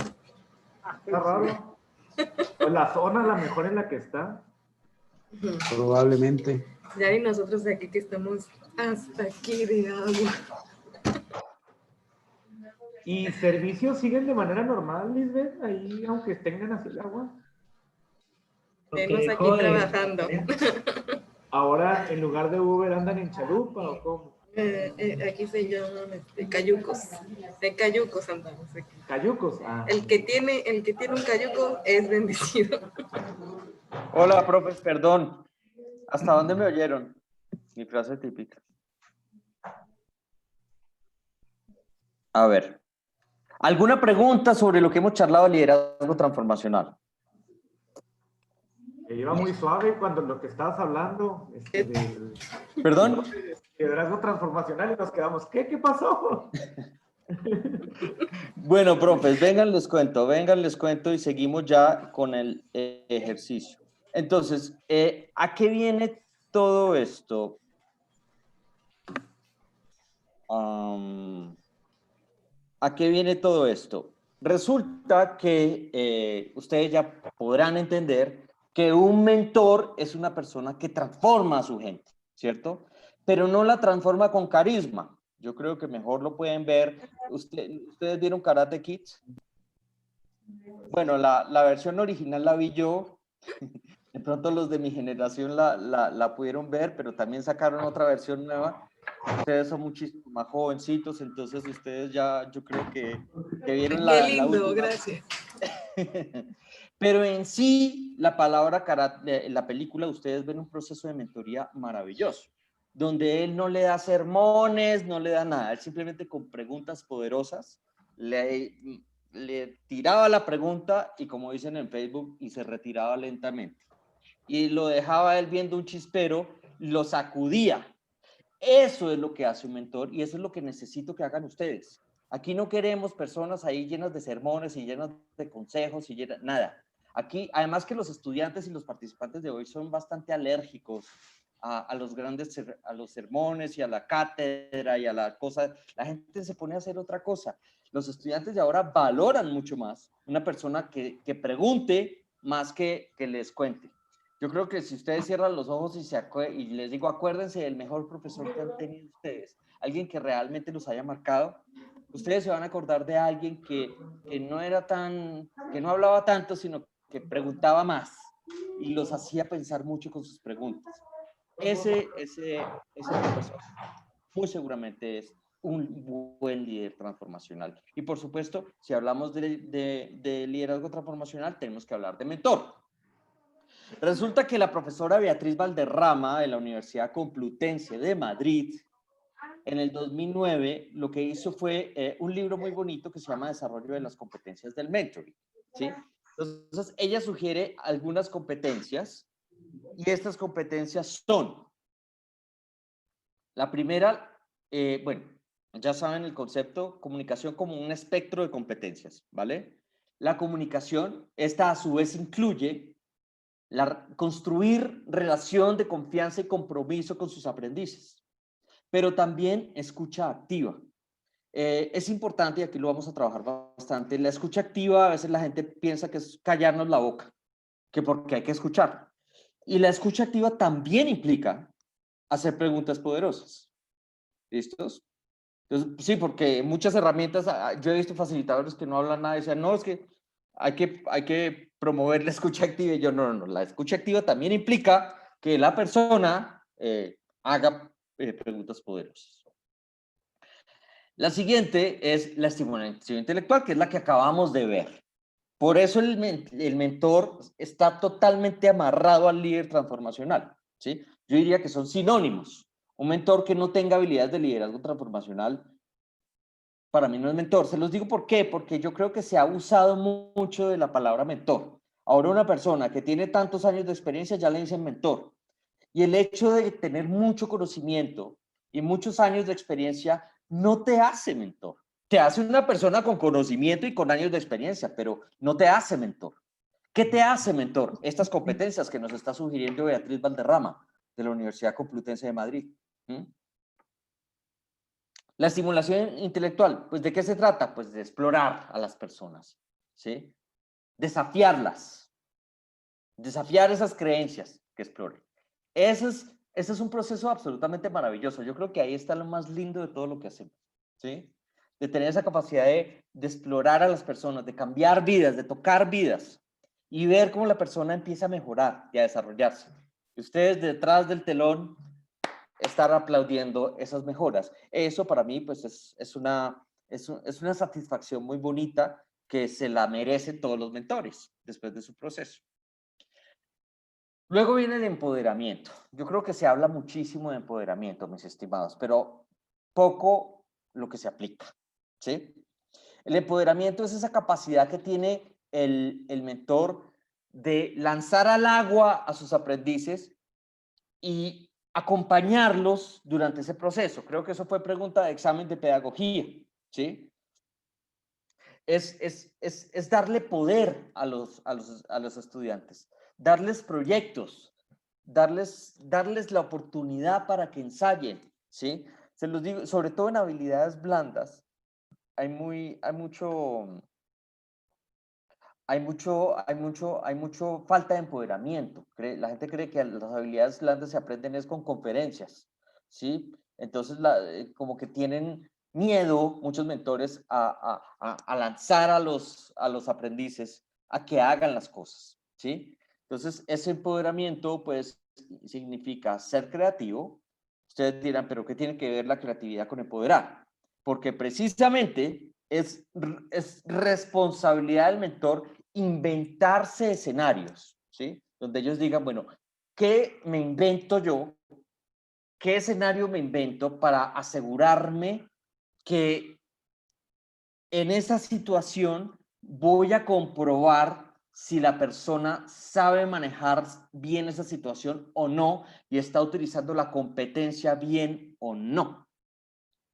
Está raro. Pues la zona, la mejor en la que está. Probablemente. Ya y nosotros aquí que estamos hasta aquí de agua. ¿Y servicios siguen de manera normal, Lisbeth? Ahí, aunque tengan así el agua. Tenemos aquí trabajando. Ahora, en lugar de Uber, ¿andan en chalupa o cómo? Aquí se llaman cayucos. De cayucos andamos aquí. Cayucos. Ah. El que tiene un cayuco es bendecido. Hola, profes, perdón. ¿Hasta dónde me oyeron? Mi frase típica. A ver. ¿Alguna pregunta sobre lo que hemos charlado de liderazgo transformacional? Iba muy suave cuando lo que estabas hablando del ¿Perdón? liderazgo transformacional y nos quedamos, ¿qué pasó? Bueno, profes, vengan, les cuento y seguimos ya con el ejercicio. Entonces, ¿a qué viene todo esto? ¿A qué viene todo esto? Resulta que ustedes ya podrán entender que un mentor es una persona que transforma a su gente, ¿cierto? Pero no la transforma con carisma. Yo creo que mejor lo pueden ver. ¿Ustedes vieron Karate Kids? Bueno, la versión original la vi yo. De pronto los de mi generación la pudieron ver, pero también sacaron otra versión nueva. Ustedes son muchísimo más jovencitos, entonces ustedes ya, yo creo que vieron Qué la lindo, última. gracias. Pero en sí, la palabra karate, en la película, ustedes ven un proceso de mentoría maravilloso, donde él no le da sermones, no le da nada, él simplemente con preguntas poderosas le tiraba la pregunta y, como dicen en Facebook, y se retiraba lentamente. Y lo dejaba él viendo un chispero, lo sacudía. Eso es lo que hace un mentor y eso es lo que necesito que hagan ustedes. Aquí no queremos personas ahí llenas de sermones y llenas de consejos y nada. Aquí, además que los estudiantes y los participantes de hoy son bastante alérgicos a los grandes, a los sermones y a la cátedra y a la cosa. La gente se pone a hacer otra cosa. Los estudiantes de ahora valoran mucho más una persona que pregunte más que les cuente. Yo creo que si ustedes cierran los ojos y les digo, acuérdense del mejor profesor que han tenido ustedes, alguien que realmente los haya marcado, ustedes se van a acordar de alguien que no era tan, que no hablaba tanto, sino que preguntaba más y los hacía pensar mucho con sus preguntas. Ese profesor muy seguramente es un buen líder transformacional. Y por supuesto, si hablamos de liderazgo transformacional, tenemos que hablar de mentor. Resulta que la profesora Beatriz Valderrama de la Universidad Complutense de Madrid, en el 2009, lo que hizo fue un libro muy bonito que se llama Desarrollo de las competencias del mentoring, ¿sí? Entonces, ella sugiere algunas competencias y estas competencias son, la primera, bueno, ya saben el concepto, comunicación como un espectro de competencias, ¿vale? La comunicación, esta a su vez incluye construir relación de confianza y compromiso con sus aprendices, pero también escucha activa. Es importante, y aquí lo vamos a trabajar bastante, la escucha activa, a veces la gente piensa que es callarnos la boca, que porque hay que escuchar. Y la escucha activa también implica hacer preguntas poderosas. ¿Listos? Entonces, sí, porque muchas herramientas, yo he visto facilitadores que no hablan nada y dicen, no, es que hay que promover la escucha activa. Y yo, no, la escucha activa también implica que la persona haga preguntas poderosas. La siguiente es la estimulación intelectual, que es la que acabamos de ver. Por eso el mentor está totalmente amarrado al líder transformacional, ¿sí? Yo diría que son sinónimos. Un mentor que no tenga habilidades de liderazgo transformacional, para mí no es mentor. Se los digo por qué, porque yo creo que se ha abusado mucho de la palabra mentor. Ahora una persona que tiene tantos años de experiencia ya le dicen mentor. Y el hecho de tener mucho conocimiento y muchos años de experiencia no te hace mentor. Te hace una persona con conocimiento y con años de experiencia, pero no te hace mentor. ¿Qué te hace mentor? Estas competencias que nos está sugiriendo Beatriz Valderrama de la Universidad Complutense de Madrid. La estimulación intelectual, pues ¿de qué se trata? Pues de explorar a las personas, ¿sí? Desafiarlas, desafiar esas creencias que exploren. Ese es un proceso absolutamente maravilloso. Yo creo que ahí está lo más lindo de todo lo que hacemos, ¿sí? De tener esa capacidad de explorar a las personas, de cambiar vidas, de tocar vidas y ver cómo la persona empieza a mejorar y a desarrollarse. Y ustedes detrás del telón estar aplaudiendo esas mejoras. Eso para mí pues es una satisfacción muy bonita que se la merecen todos los mentores después de su proceso. Luego viene el empoderamiento. Yo creo que se habla muchísimo de empoderamiento, mis estimados, pero poco lo que se aplica, ¿sí? El empoderamiento es esa capacidad que tiene el mentor de lanzar al agua a sus aprendices y acompañarlos durante ese proceso. Creo que eso fue pregunta de examen de pedagogía, ¿sí? Es darle poder a los estudiantes, darles proyectos, darles la oportunidad para que ensayen, ¿sí? Se los digo, sobre todo en habilidades blandas, hay mucho falta de empoderamiento. La gente cree que las habilidades blandas se aprenden es con conferencias, ¿sí? Entonces, como que tienen miedo muchos mentores a lanzar a los aprendices a que hagan las cosas, ¿sí? Entonces, ese empoderamiento, pues, significa ser creativo. Ustedes dirán, pero ¿qué tiene que ver la creatividad con empoderar? Porque precisamente es responsabilidad del mentor inventarse escenarios, ¿sí? Donde ellos digan, bueno, ¿qué me invento yo? ¿Qué escenario me invento para asegurarme que en esa situación voy a comprobar si la persona sabe manejar bien esa situación o no y está utilizando la competencia bien o no?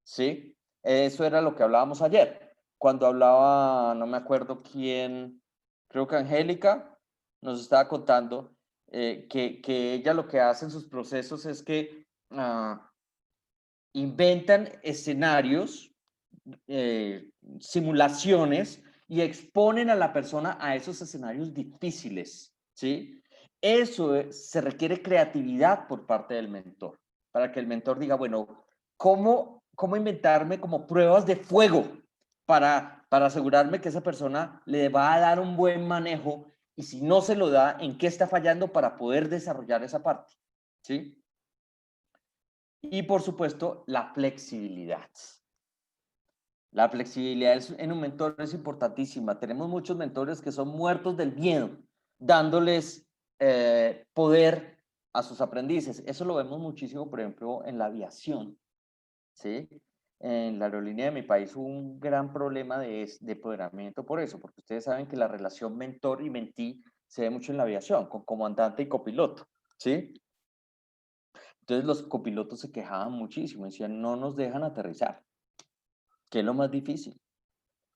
¿Sí? Eso era lo que hablábamos ayer. Cuando hablaba, no me acuerdo quién, creo que Angélica nos estaba contando que ella lo que hace en sus procesos es que inventan escenarios, simulaciones y exponen a la persona a esos escenarios difíciles, ¿sí? Eso se requiere creatividad por parte del mentor, para que el mentor diga, bueno, ¿cómo inventarme como pruebas de fuego para asegurarme que esa persona le va a dar un buen manejo y si no se lo da, ¿en qué está fallando para poder desarrollar esa parte? ¿Sí? Y por supuesto, la flexibilidad. La flexibilidad en un mentor es importantísima. Tenemos muchos mentores que son muertos del miedo, dándoles poder a sus aprendices. Eso lo vemos muchísimo, por ejemplo, en la aviación, ¿sí? En la aerolínea de mi país hubo un gran problema de empoderamiento por eso, porque ustedes saben que la relación mentor y mentí se ve mucho en la aviación, con comandante y copiloto, ¿sí? Entonces los copilotos se quejaban muchísimo, decían, no nos dejan aterrizar, que es lo más difícil.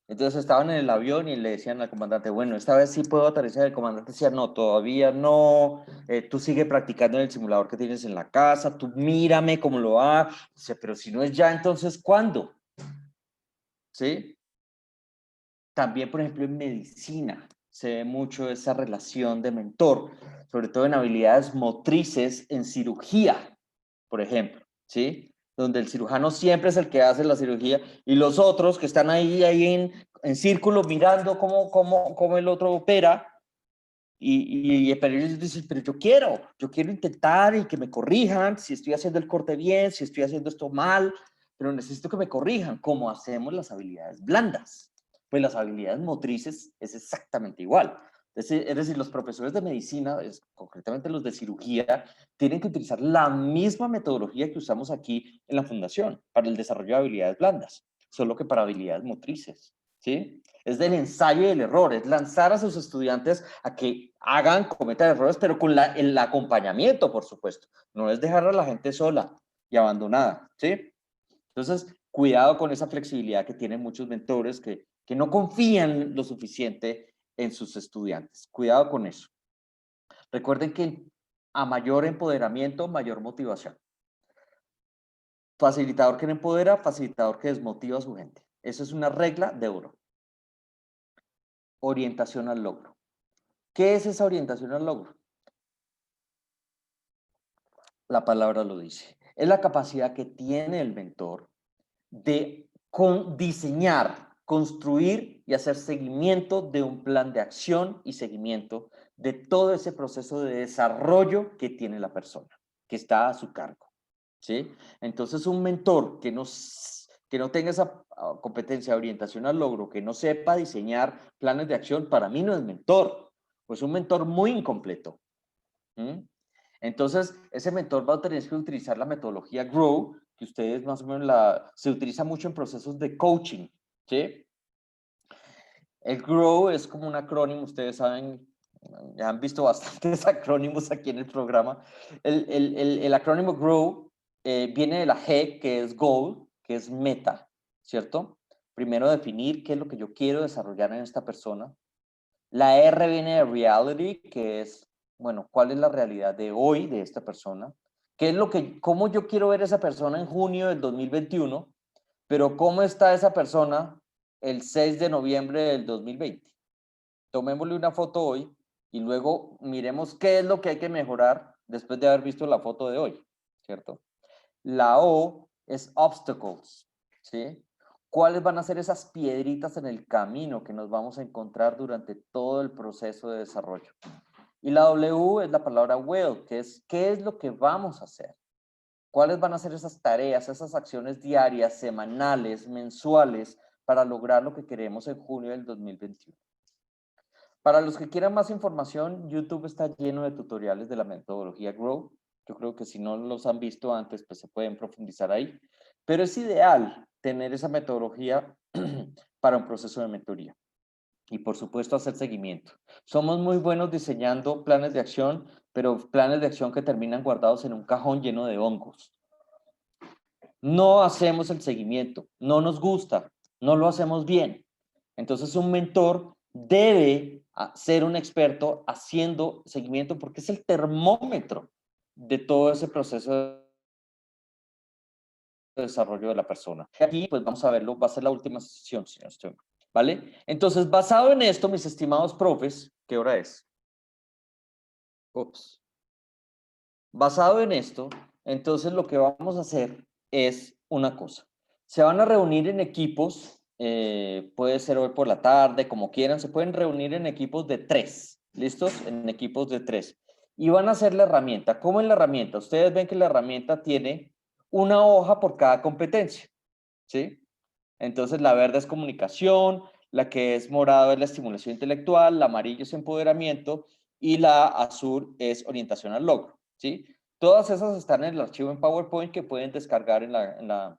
Entonces estaban en el avión y le decían al comandante, bueno, esta vez sí puedo aterrizar. El comandante decía, no, todavía no, tú sigue practicando en el simulador que tienes en la casa, tú mírame cómo lo hago. Dice, pero si no es ya, entonces, ¿cuándo? ¿Sí? También, por ejemplo, en medicina se ve mucho esa relación de mentor, sobre todo en habilidades motrices en cirugía, por ejemplo, ¿sí? Donde el cirujano siempre es el que hace la cirugía y los otros que están ahí en círculo mirando cómo el otro opera pero ellos dicen, pero yo quiero intentar y que me corrijan si estoy haciendo el corte bien, si estoy haciendo esto mal, pero necesito que me corrijan, como hacemos las habilidades blandas. Pues las habilidades motrices es exactamente igual. Es decir, los profesores de medicina, concretamente los de cirugía, tienen que utilizar la misma metodología que usamos aquí en la fundación para el desarrollo de habilidades blandas, solo que para habilidades motrices, ¿sí? Es del ensayo y el error, es lanzar a sus estudiantes a que cometan errores, pero con el acompañamiento, por supuesto. No es dejar a la gente sola y abandonada, ¿sí? Entonces, cuidado con esa flexibilidad que tienen muchos mentores que no confían lo suficiente en sus estudiantes. Cuidado con eso. Recuerden que a mayor empoderamiento, mayor motivación. Facilitador que no empodera, facilitador que desmotiva a su gente. Eso es una regla de oro. Orientación al logro. ¿Qué es esa orientación al logro? La palabra lo dice. Es la capacidad que tiene el mentor de diseñar, construir y hacer seguimiento de un plan de acción y seguimiento de todo ese proceso de desarrollo que tiene la persona, que está a su cargo, ¿sí? Entonces, un mentor que no tenga esa competencia de orientación al logro, que no sepa diseñar planes de acción, para mí no es mentor, pues un mentor muy incompleto. Entonces, ese mentor va a tener que utilizar la metodología GROW, que ustedes más o menos se utiliza mucho en procesos de coaching, ¿sí? El GROW es como un acrónimo, ustedes saben, ya han visto bastantes acrónimos aquí en el programa. El acrónimo GROW viene de la G, que es goal, que es meta, ¿cierto? Primero definir qué es lo que yo quiero desarrollar en esta persona. La R viene de reality, que es, bueno, ¿cuál es la realidad de hoy de esta persona? ¿Qué es cómo yo quiero ver a esa persona en junio del 2021, pero cómo está esa persona el 6 de noviembre del 2020? Tomémosle una foto hoy y luego miremos qué es lo que hay que mejorar después de haber visto la foto de hoy, ¿cierto? La O es obstacles, ¿sí? ¿Cuáles van a ser esas piedritas en el camino que nos vamos a encontrar durante todo el proceso de desarrollo? Y la W es la palabra will, que es ¿qué es lo que vamos a hacer? ¿Cuáles van a ser esas tareas, esas acciones diarias, semanales, mensuales, para lograr lo que queremos en junio del 2021? Para los que quieran más información, YouTube está lleno de tutoriales de la metodología Grow. Yo creo que si no los han visto antes, pues se pueden profundizar ahí. Pero es ideal tener esa metodología para un proceso de mentoría. Y por supuesto hacer seguimiento. Somos muy buenos diseñando planes de acción, pero planes de acción que terminan guardados en un cajón lleno de hongos. No hacemos el seguimiento, no nos gusta, no lo hacemos bien. Entonces un mentor debe ser un experto haciendo seguimiento porque es el termómetro de todo ese proceso de desarrollo de la persona. Aquí pues vamos a verlo, va a ser la última sesión, si no estoy mal, ¿vale? Entonces, basado en esto, mis estimados profes, ¿qué hora es? Ups. Basado en esto, entonces lo que vamos a hacer es una cosa. Se van a reunir en equipos, puede ser hoy por la tarde, como quieran, se pueden reunir en equipos de 3, ¿listos? En equipos de 3. Y van a hacer la herramienta. ¿Cómo es la herramienta? Ustedes ven que la herramienta tiene una hoja por cada competencia, ¿sí? Entonces la verde es comunicación, la que es morado es la estimulación intelectual, la amarilla es empoderamiento y la azul es orientación al logro, ¿sí? Todas esas están en el archivo en PowerPoint que pueden descargar en la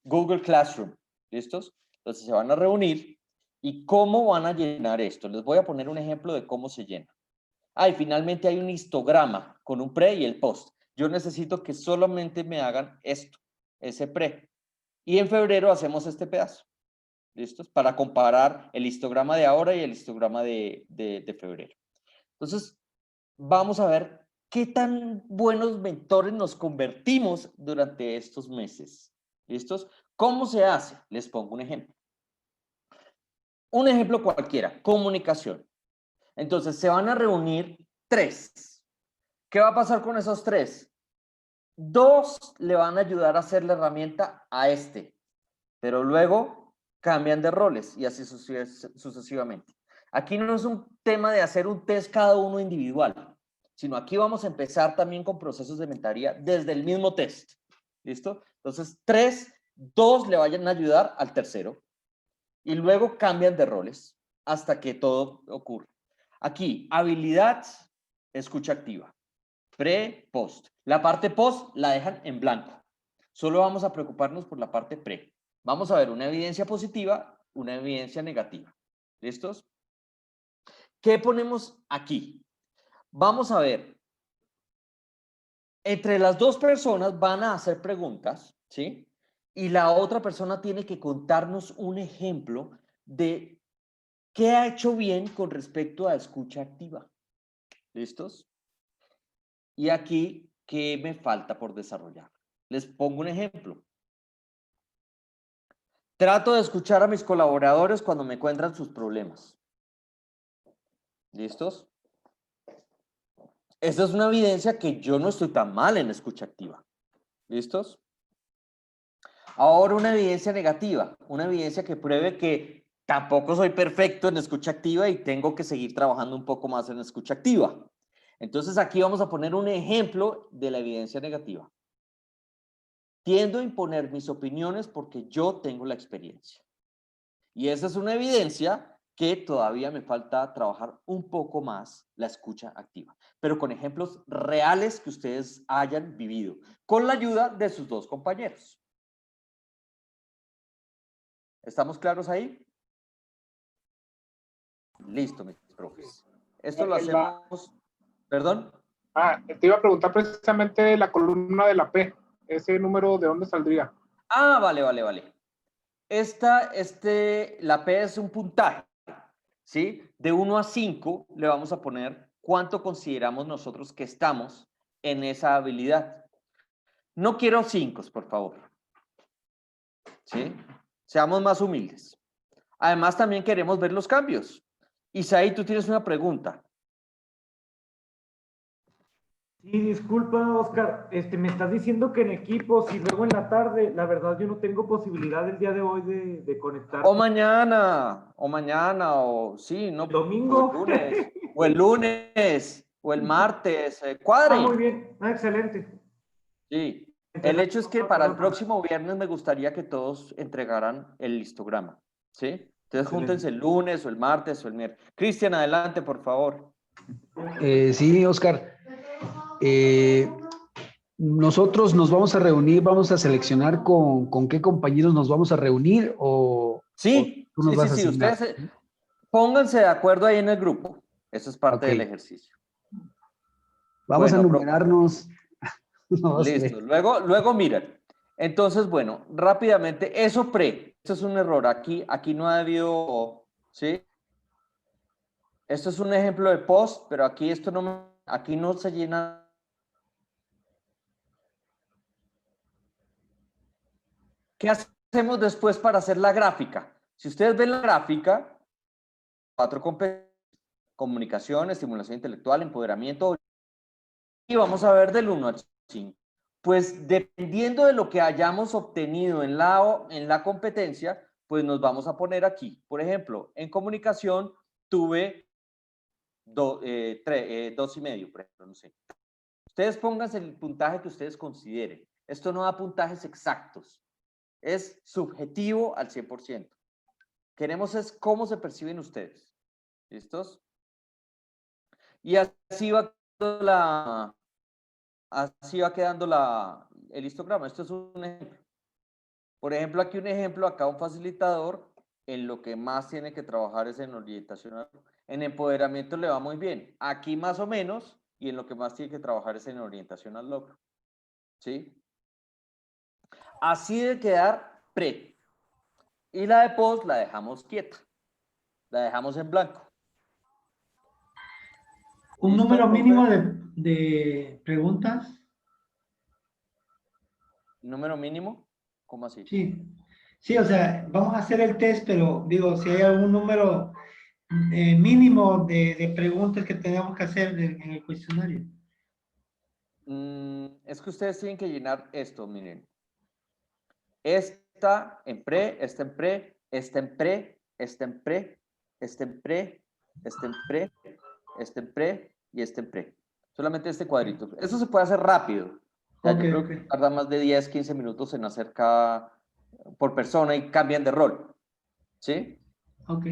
Google Classroom, ¿listos? Entonces se van a reunir y ¿cómo van a llenar esto? Les voy a poner un ejemplo de cómo se llena. Y finalmente hay un histograma con un pre y el post. Yo necesito que solamente me hagan esto, ese pre. Y en febrero hacemos este pedazo. ¿Listos? Para comparar el histograma de ahora y el histograma de febrero. Entonces, vamos a ver qué tan buenos mentores nos convertimos durante estos meses. ¿Listos? ¿Cómo se hace? Les pongo un ejemplo. Un ejemplo cualquiera, comunicación. Entonces, se van a reunir 3. ¿Qué va a pasar con esos 3? 2 le van a ayudar a hacer la herramienta a este, pero luego cambian de roles y así sucesivamente. Aquí no es un tema de hacer un test cada uno individual, sino aquí vamos a empezar también con procesos de mentoría desde el mismo test. ¿Listo? Entonces, 3, 2 le vayan a ayudar al tercero y luego cambian de roles hasta que todo ocurre. Aquí, habilidad, escucha activa. Pre, post. La parte post la dejan en blanco. Solo vamos a preocuparnos por la parte pre. Vamos a ver una evidencia positiva, una evidencia negativa. ¿Listos? ¿Qué ponemos aquí? Vamos a ver. Entre las dos personas van a hacer preguntas, ¿sí? Y la otra persona tiene que contarnos un ejemplo de qué ha hecho bien con respecto a escucha activa. ¿Listos? Y aquí, ¿qué me falta por desarrollar? Les pongo un ejemplo. Trato de escuchar a mis colaboradores cuando me cuentan sus problemas. ¿Listos? Esta es una evidencia que yo no estoy tan mal en escucha activa. ¿Listos? Ahora una evidencia negativa, una evidencia que pruebe que tampoco soy perfecto en escucha activa y tengo que seguir trabajando un poco más en escucha activa. Entonces aquí vamos a poner un ejemplo de la evidencia negativa. Tiendo a imponer mis opiniones porque yo tengo la experiencia. Y esa es una evidencia que todavía me falta trabajar un poco más la escucha activa, pero con ejemplos reales que ustedes hayan vivido, con la ayuda de sus dos compañeros. ¿Estamos claros ahí? Listo, mis profes. Esto lo hacemos... ¿Perdón? Te iba a preguntar precisamente la columna de la P. ¿Ese número de dónde saldría? Vale. La P es un puntaje, ¿sí? De 1 a 5 le vamos a poner cuánto consideramos nosotros que estamos en esa habilidad. No quiero 5, por favor. ¿Sí? Seamos más humildes. Además, también queremos ver los cambios. Isaí, tú tienes una pregunta. Sí, disculpa, Oscar, me estás diciendo que en equipos y luego en la tarde, la verdad yo no tengo posibilidad el día de hoy de conectar. O mañana, o sí, no, Domingo. o el lunes, o el martes, Ah, cuadren. muy bien, excelente. Sí, el hecho es que para el próximo viernes me gustaría que todos entregaran el histograma, ¿sí? Entonces Excelente. júntense el lunes, o el martes, o el miércoles. Cristian, adelante, por favor. Sí, Oscar. Nosotros nos vamos a reunir, vamos a seleccionar con qué compañeros nos vamos a reunir o Sí, tú nos vas a asignar. ustedes pónganse de acuerdo ahí en el grupo. Eso es parte Ok. del ejercicio. Vamos a Bueno, numerarnos. Listo. Luego miren. Entonces, bueno, rápidamente, eso esto es un error. Aquí no ha habido, ¿sí? Esto es un ejemplo de post, pero aquí aquí no se llena. ¿Qué hacemos después para hacer la gráfica? Si ustedes ven la gráfica, 4 competencias: comunicación, estimulación intelectual, empoderamiento, y vamos a ver del 1 al 5. Pues dependiendo de lo que hayamos obtenido en la competencia, pues nos vamos a poner aquí. Por ejemplo, en comunicación tuve 2,5, por ejemplo, no sé. Ustedes pónganse el puntaje que ustedes consideren. Esto no da puntajes exactos. Es subjetivo al 100%. Queremos es cómo se perciben ustedes. ¿Listos? Y así va quedando el histograma. Esto es un ejemplo. Por ejemplo, aquí un ejemplo, acá un facilitador, en lo que más tiene que trabajar es en orientación. En empoderamiento le va muy bien. Aquí más o menos, y en lo que más tiene que trabajar es en orientación al logro. ¿Sí? Así debe quedar pre. Y la de post la dejamos quieta. La dejamos en blanco. ¿Un ¿Listo, número profe? mínimo de preguntas? ¿Número mínimo? ¿Cómo así? Sí. Sí, o sea, vamos a hacer el test, pero digo, si hay algún número mínimo de preguntas que tenemos que hacer en el cuestionario. Es que ustedes tienen que llenar esto, miren. Esta en pre, esta en pre, esta en pre, esta en pre, esta en pre, esta en pre, esta en pre y esta en pre. Solamente este cuadrito. Eso se puede hacer rápido. O sea, Ok, yo creo ok. que tarda más de 10, 15 minutos en hacer cada por persona y cambian de rol. ¿Sí? Ok.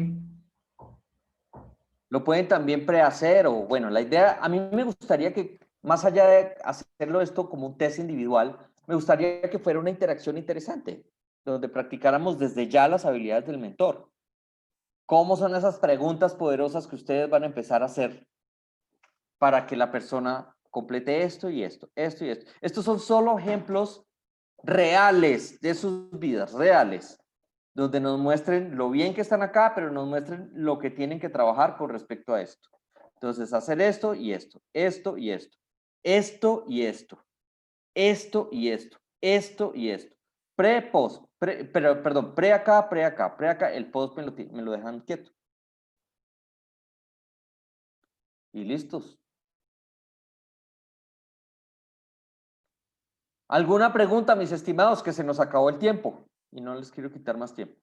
Lo pueden también prehacer o, bueno, la idea, a mí me gustaría que, más allá de hacerlo esto como un test individual, me gustaría que fuera una interacción interesante, donde practicáramos desde ya las habilidades del mentor. ¿Cómo son esas preguntas poderosas que ustedes van a empezar a hacer para que la persona complete esto y esto, esto y esto? Estos son solo ejemplos reales de sus vidas, reales, donde nos muestren lo bien que están acá, pero nos muestren lo que tienen que trabajar con respecto a esto. Entonces, hacer esto y esto, esto y esto, esto y esto, esto y esto, esto y esto. Pre, post, perdón, pre acá, el post me lo dejan quieto. Y listos. ¿Alguna pregunta, mis estimados, que se nos acabó el tiempo? Y no les quiero quitar más tiempo.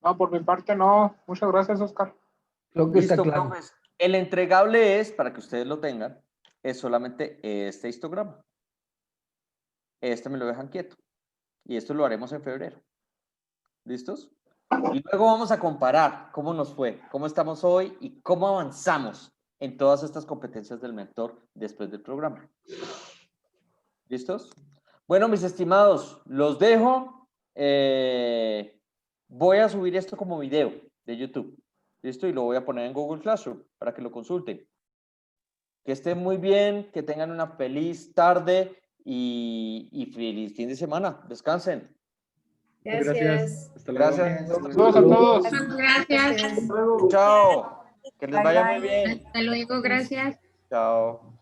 No, por mi parte no. Muchas gracias, Oscar. Creo que está Listo, claro. profes. El entregable es, para que ustedes lo tengan, es solamente este histograma. Este me lo dejan quieto. Y esto lo haremos en febrero. ¿Listos? Y luego vamos a comparar cómo nos fue, cómo estamos hoy y cómo avanzamos en todas estas competencias del mentor después del programa. ¿Listos? Bueno, mis estimados, los dejo. Voy a subir esto como video de YouTube. ¿Listo? Y lo voy a poner en Google Classroom para que lo consulten. Que estén muy bien, que tengan una feliz tarde y feliz fin de semana. Descansen. Gracias. Hasta luego. Gracias. Saludos a todos. Gracias. Hasta luego. Chao. Que les Bye, vaya bye. muy bien. Hasta luego, gracias. Chao.